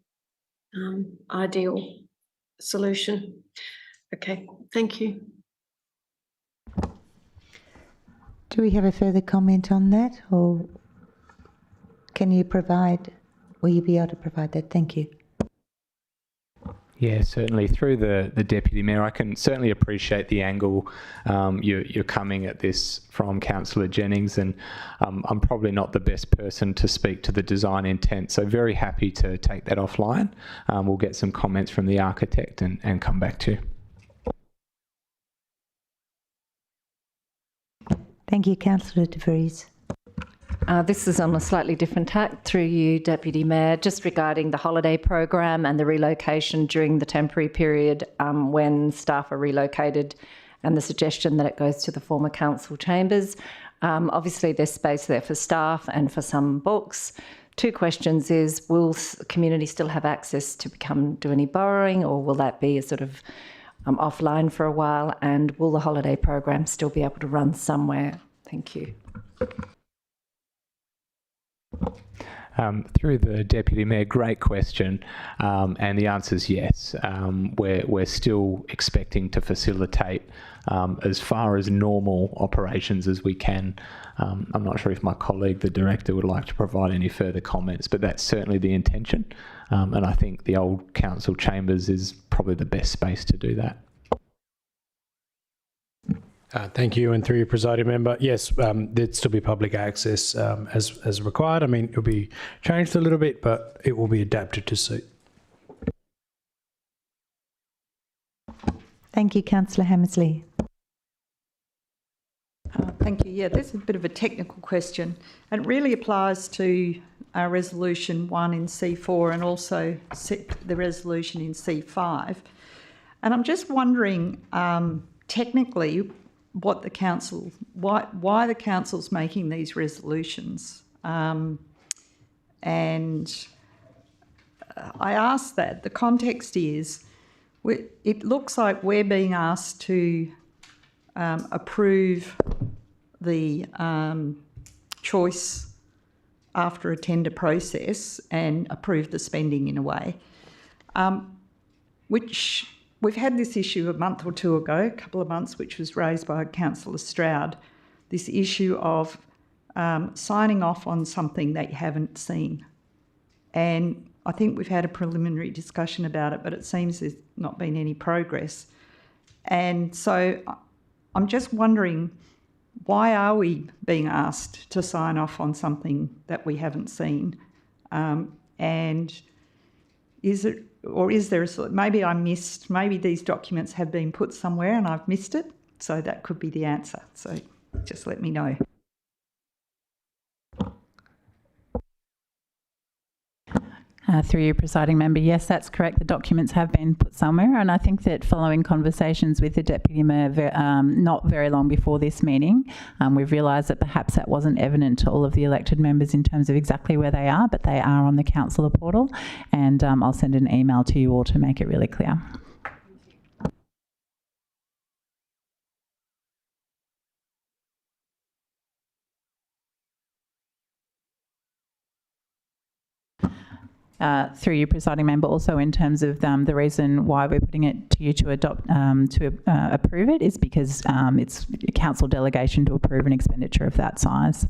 ideal solution. Okay, thank you. Do we have a further comment on that, or can you provide, will you be able to provide that? Thank you. Yeah, certainly. Through the Deputy Mayor, I can certainly appreciate the angle you're coming at this from, Councillor Jennings, and I'm probably not the best person to speak to the design intent, so very happy to take that offline. We'll get some comments from the architect and come back to you. Thank you, Councillor De Vries. This is on a slightly different tack, through you, Deputy Mayor, just regarding the holiday program and the relocation during the temporary period when staff are relocated, and the suggestion that it goes to the former council chambers. Obviously, there's space there for staff and for some books. Two questions is, will the community still have access to do any borrowing, or will that be a sort of offline for a while? And will the holiday program still be able to run somewhere? Thank you. Through the Deputy Mayor, great question, and the answer is yes. We're still expecting to facilitate as far as normal operations as we can. I'm not sure if my colleague, the Director, would like to provide any further comments, but that's certainly the intention, and I think the old council chambers is probably the best space to do that. Thank you, and through you, presiding member, yes, there'd still be public access as required. I mean, it'll be changed a little bit, but it will be adapted to suit. Thank you, Councillor Hammersley. Thank you. Yeah, this is a bit of a technical question, and it really applies to Resolution 1 in C4 and also the resolution in C5. And I'm just wondering, technically, what the council, why the council's making these resolutions. And I ask that. The context is, it looks like we're being asked to approve the choice after a tender process and approve the spending in a way, which we've had this issue a month or two ago, a couple of months, which was raised by Councillor Stroud, this issue of signing off on something that you haven't seen. And I think we've had a preliminary discussion about it, but it seems there's not been any progress. And so I'm just wondering, why are we being asked to sign off on something that we haven't seen? And is it, or is there a sort, maybe I missed, maybe these documents have been put somewhere and I've missed it, so that could be the answer. So just let me know. Through you, presiding member, yes, that's correct. The documents have been put somewhere, and I think that following conversations with the Deputy Mayor not very long before this meeting, we've realised that perhaps that wasn't evident to all of the elected members in terms of exactly where they are, but they are on the councillor portal, and I'll send an email to you all to make it really clear. Through you, presiding member, also in terms of the reason why we're putting it to you to adopt, approve it is because it's a council delegation to approve an expenditure of that size.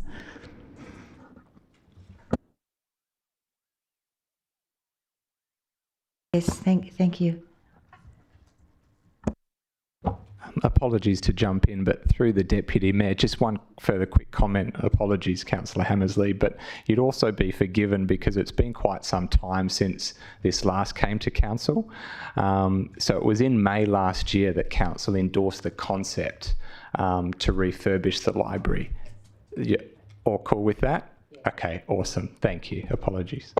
Yes, thank you. Apologies to jump in, but through the Deputy Mayor, just one further quick comment. Apologies, Councillor Hammersley, but you'd also be forgiven because it's been quite some time since this last came to Council. So it was in May last year that Council endorsed the concept to refurbish the library. Yeah, all cool with that? Yeah. Okay, awesome. Thank you. Apologies.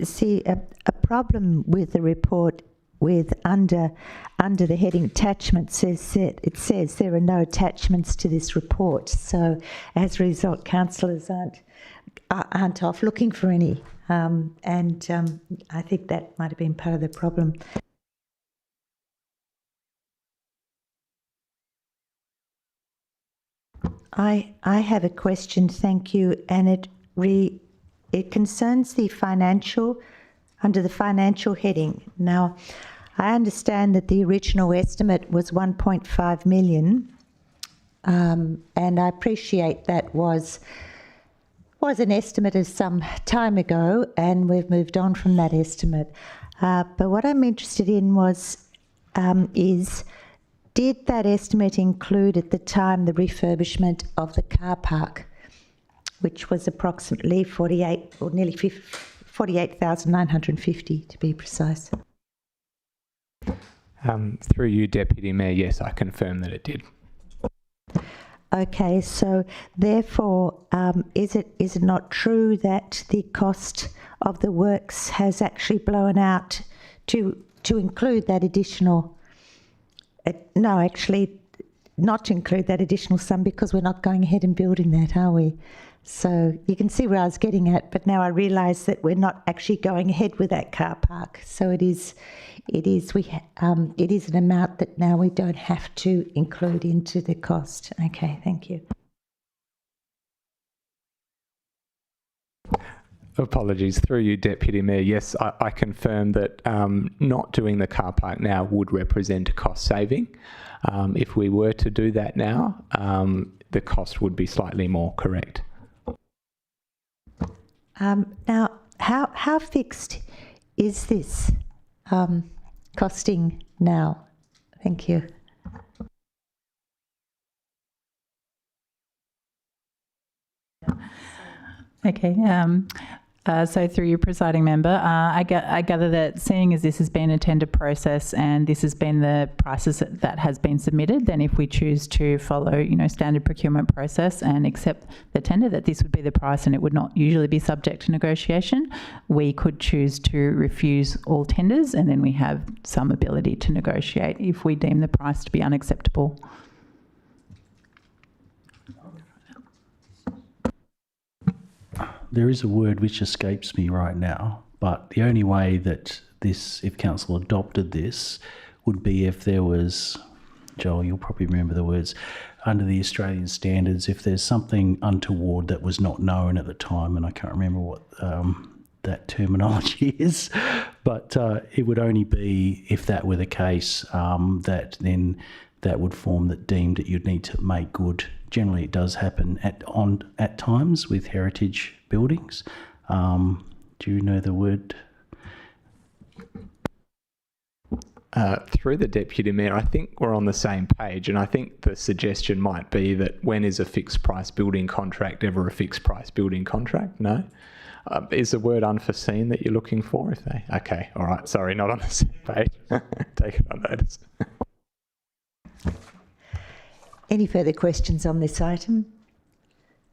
See, a problem with the report with under the heading attachments it says there are no attachments to this report. So as a result, councillors aren't off looking for any, and I think that might have been part of the problem. I have a question, thank you, and it concerns the financial, under the financial heading. Now, I understand that the original estimate was 1.5 million, and I appreciate that was an estimate of some time ago, and we've moved on from that estimate. But what I'm interested in is did that estimate include at the time the refurbishment of the car park, which was approximately 48 or nearly 48,950 to be precise? Through you, Deputy Mayor, yes, I confirm that it did. Okay, so therefore, is it not true that the cost of the works has actually blown out to include that additional? No, actually, not to include that additional sum, because we're not going ahead and building that, are we? So you can see where I was getting at, but now I realise that we're not actually going ahead with that car park. So it is an amount that now we don't have to include into the cost. Okay, thank you. Apologies, through you, Deputy Mayor. Yes, I confirm that not doing the car park now would represent a cost saving. If we were to do that now, the cost would be slightly more, correct. Now, how fixed is this costing now? Thank you. Okay. So through your presiding member, I gather that seeing as this has been a tender process and this has been the prices that has been submitted, then if we choose to follow, standard procurement process and accept the tender, that this would be the price and it would not usually be subject to negotiation, we could choose to refuse all tenders, and then we have some ability to negotiate if we deem the price to be unacceptable. There is a word which escapes me right now, but the only way that this, if council adopted this, would be if there was Joel, you'll probably remember the words, under the Australian standards, if there's something untoward that was not known at the time, and I can't remember what that terminology is, but it would only be if that were the case that then that would form that deemed that you'd need to make good. Generally, it does happen at times with heritage buildings. Do you know the word? Through the Deputy Mayor, I think we're on the same page, and I think the suggestion might be that when is a fixed price building contract ever a fixed price building contract? No? Is the word unforeseen that you're looking for? Okay, all right, sorry, not on the same page. Take it on notice. Any further questions on this item?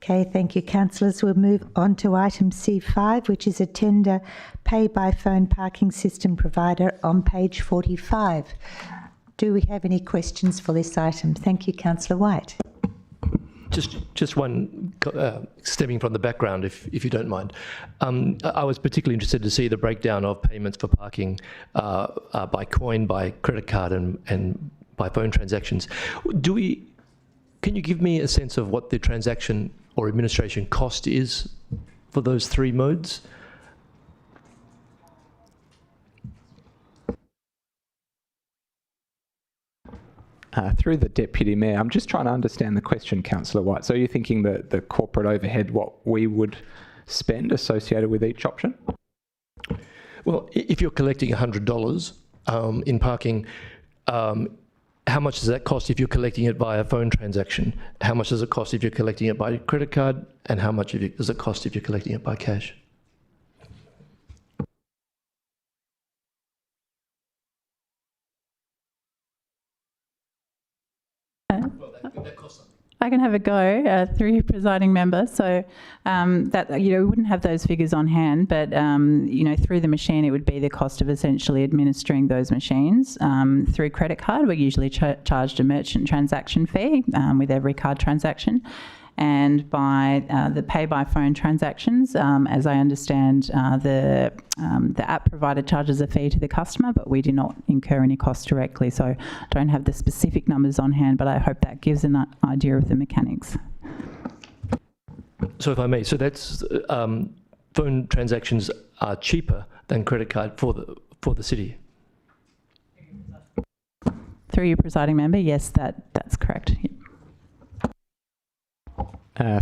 Okay, thank you, councillors. We'll move on to item C5, which is a tender pay-by-phone parking system provider on page 45. Do we have any questions for this item? Thank you, Councillor White. Just one, stemming from the background, if you don't mind. I was particularly interested to see the breakdown of payments for parking by coin, by credit card, and by phone transactions. Can you give me a sense of what the transaction or administration cost is for those three modes? Through the Deputy Mayor, I'm just trying to understand the question, Councillor White. So you're thinking that the corporate overhead, what we would spend associated with each option? Well, if you're collecting $100 in parking, how much does that cost if you're collecting it via phone transaction? How much does it cost if you're collecting it by credit card? And how much does it cost if you're collecting it by cash? I can have a go through you, presiding member. So that we wouldn't have those figures on hand, but through the machine, it would be the cost of essentially administering those machines. Through credit card, we're usually charged a merchant transaction fee with every card transaction. And by the pay-by-phone transactions, as I understand, the app provider charges a fee to the customer, but we do not incur any costs directly. So I don't have the specific numbers on hand, but I hope that gives an idea of the mechanics. So if I may, so that's phone transactions are cheaper than credit card for the city? Through you, presiding member, yes, that's correct. Yeah.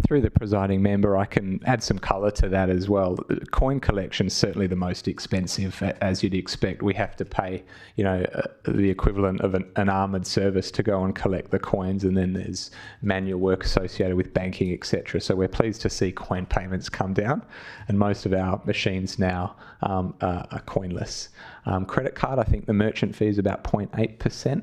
Through the presiding member, I can add some colour to that as well. Coin collection is certainly the most expensive, as you'd expect. We have to pay, the equivalent of an armoured service to go and collect the coins, and then there's manual work associated with banking, etc. So we're pleased to see coin payments come down, and most of our machines now are coinless. Credit card, I think the merchant fee is about 0.8%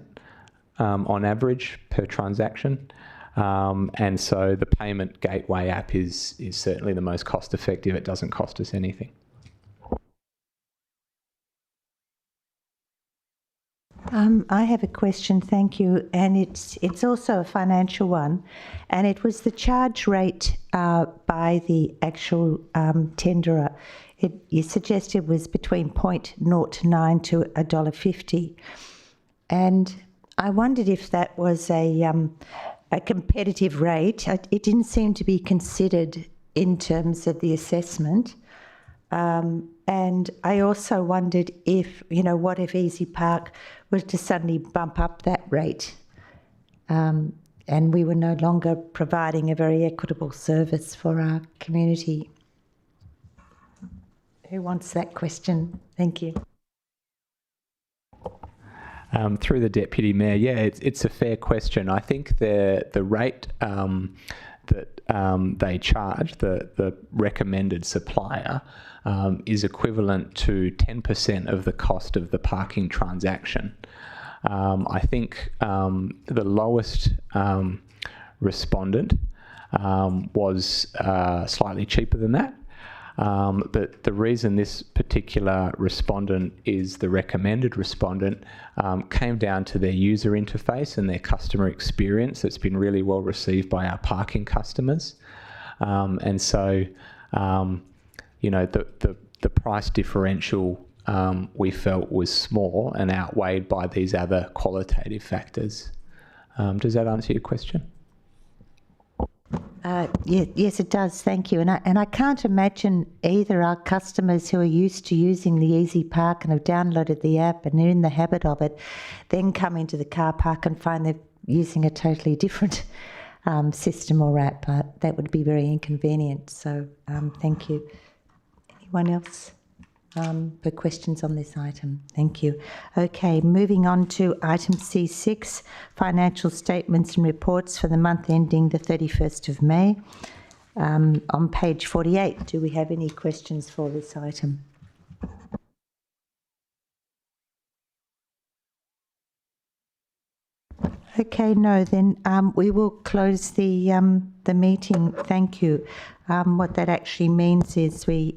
on average per transaction. And so the payment gateway app is certainly the most cost effective. It doesn't cost us anything. I have a question, thank you, and it's also a financial one, and it was the charge rate by the actual tenderer. You suggested was between 0.09 to $1.50, and I wondered if that was a competitive rate. It didn't seem to be considered in terms of the assessment. And I also wondered if, what if Easy Park was to suddenly bump up that rate and we were no longer providing a very equitable service for our community? Who wants that question? Thank you. Through the Deputy Mayor, yeah, it's a fair question. I think the rate that they charge, the recommended supplier, is equivalent to 10% of the cost of the parking transaction. I think the lowest respondent was slightly cheaper than that. But the reason this particular respondent is the recommended respondent came down to their user interface and their customer experience that's been really well received by our parking customers. And so, the price differential we felt was small and outweighed by these other qualitative factors. Does that answer your question? Yes, it does. Thank you. And I can't imagine either our customers who are used to using the Easy Park and have downloaded the app and are in the habit of it, then come into the car park and find they're using a totally different system or app. That would be very inconvenient. So thank you. Anyone else for questions on this item? Thank you. Okay, moving on to item C6, financial statements and reports for the month ending the 31st of May. On page 48, do we have any questions for this item? Okay, no, then we will close the meeting. Thank you. What that actually means is we,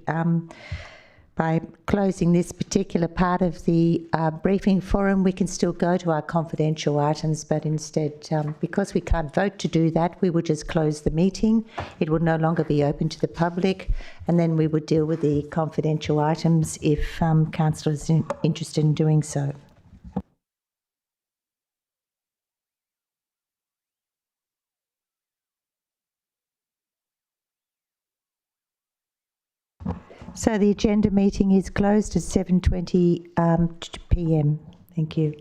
by closing this particular part of the briefing forum, we can still go to our confidential items, but instead, because we can't vote to do that, we will just close the meeting. It will no longer be open to the public, and then we would deal with the confidential items if council is interested in doing so. So the agenda meeting is closed at 7:20 p.m. Thank you.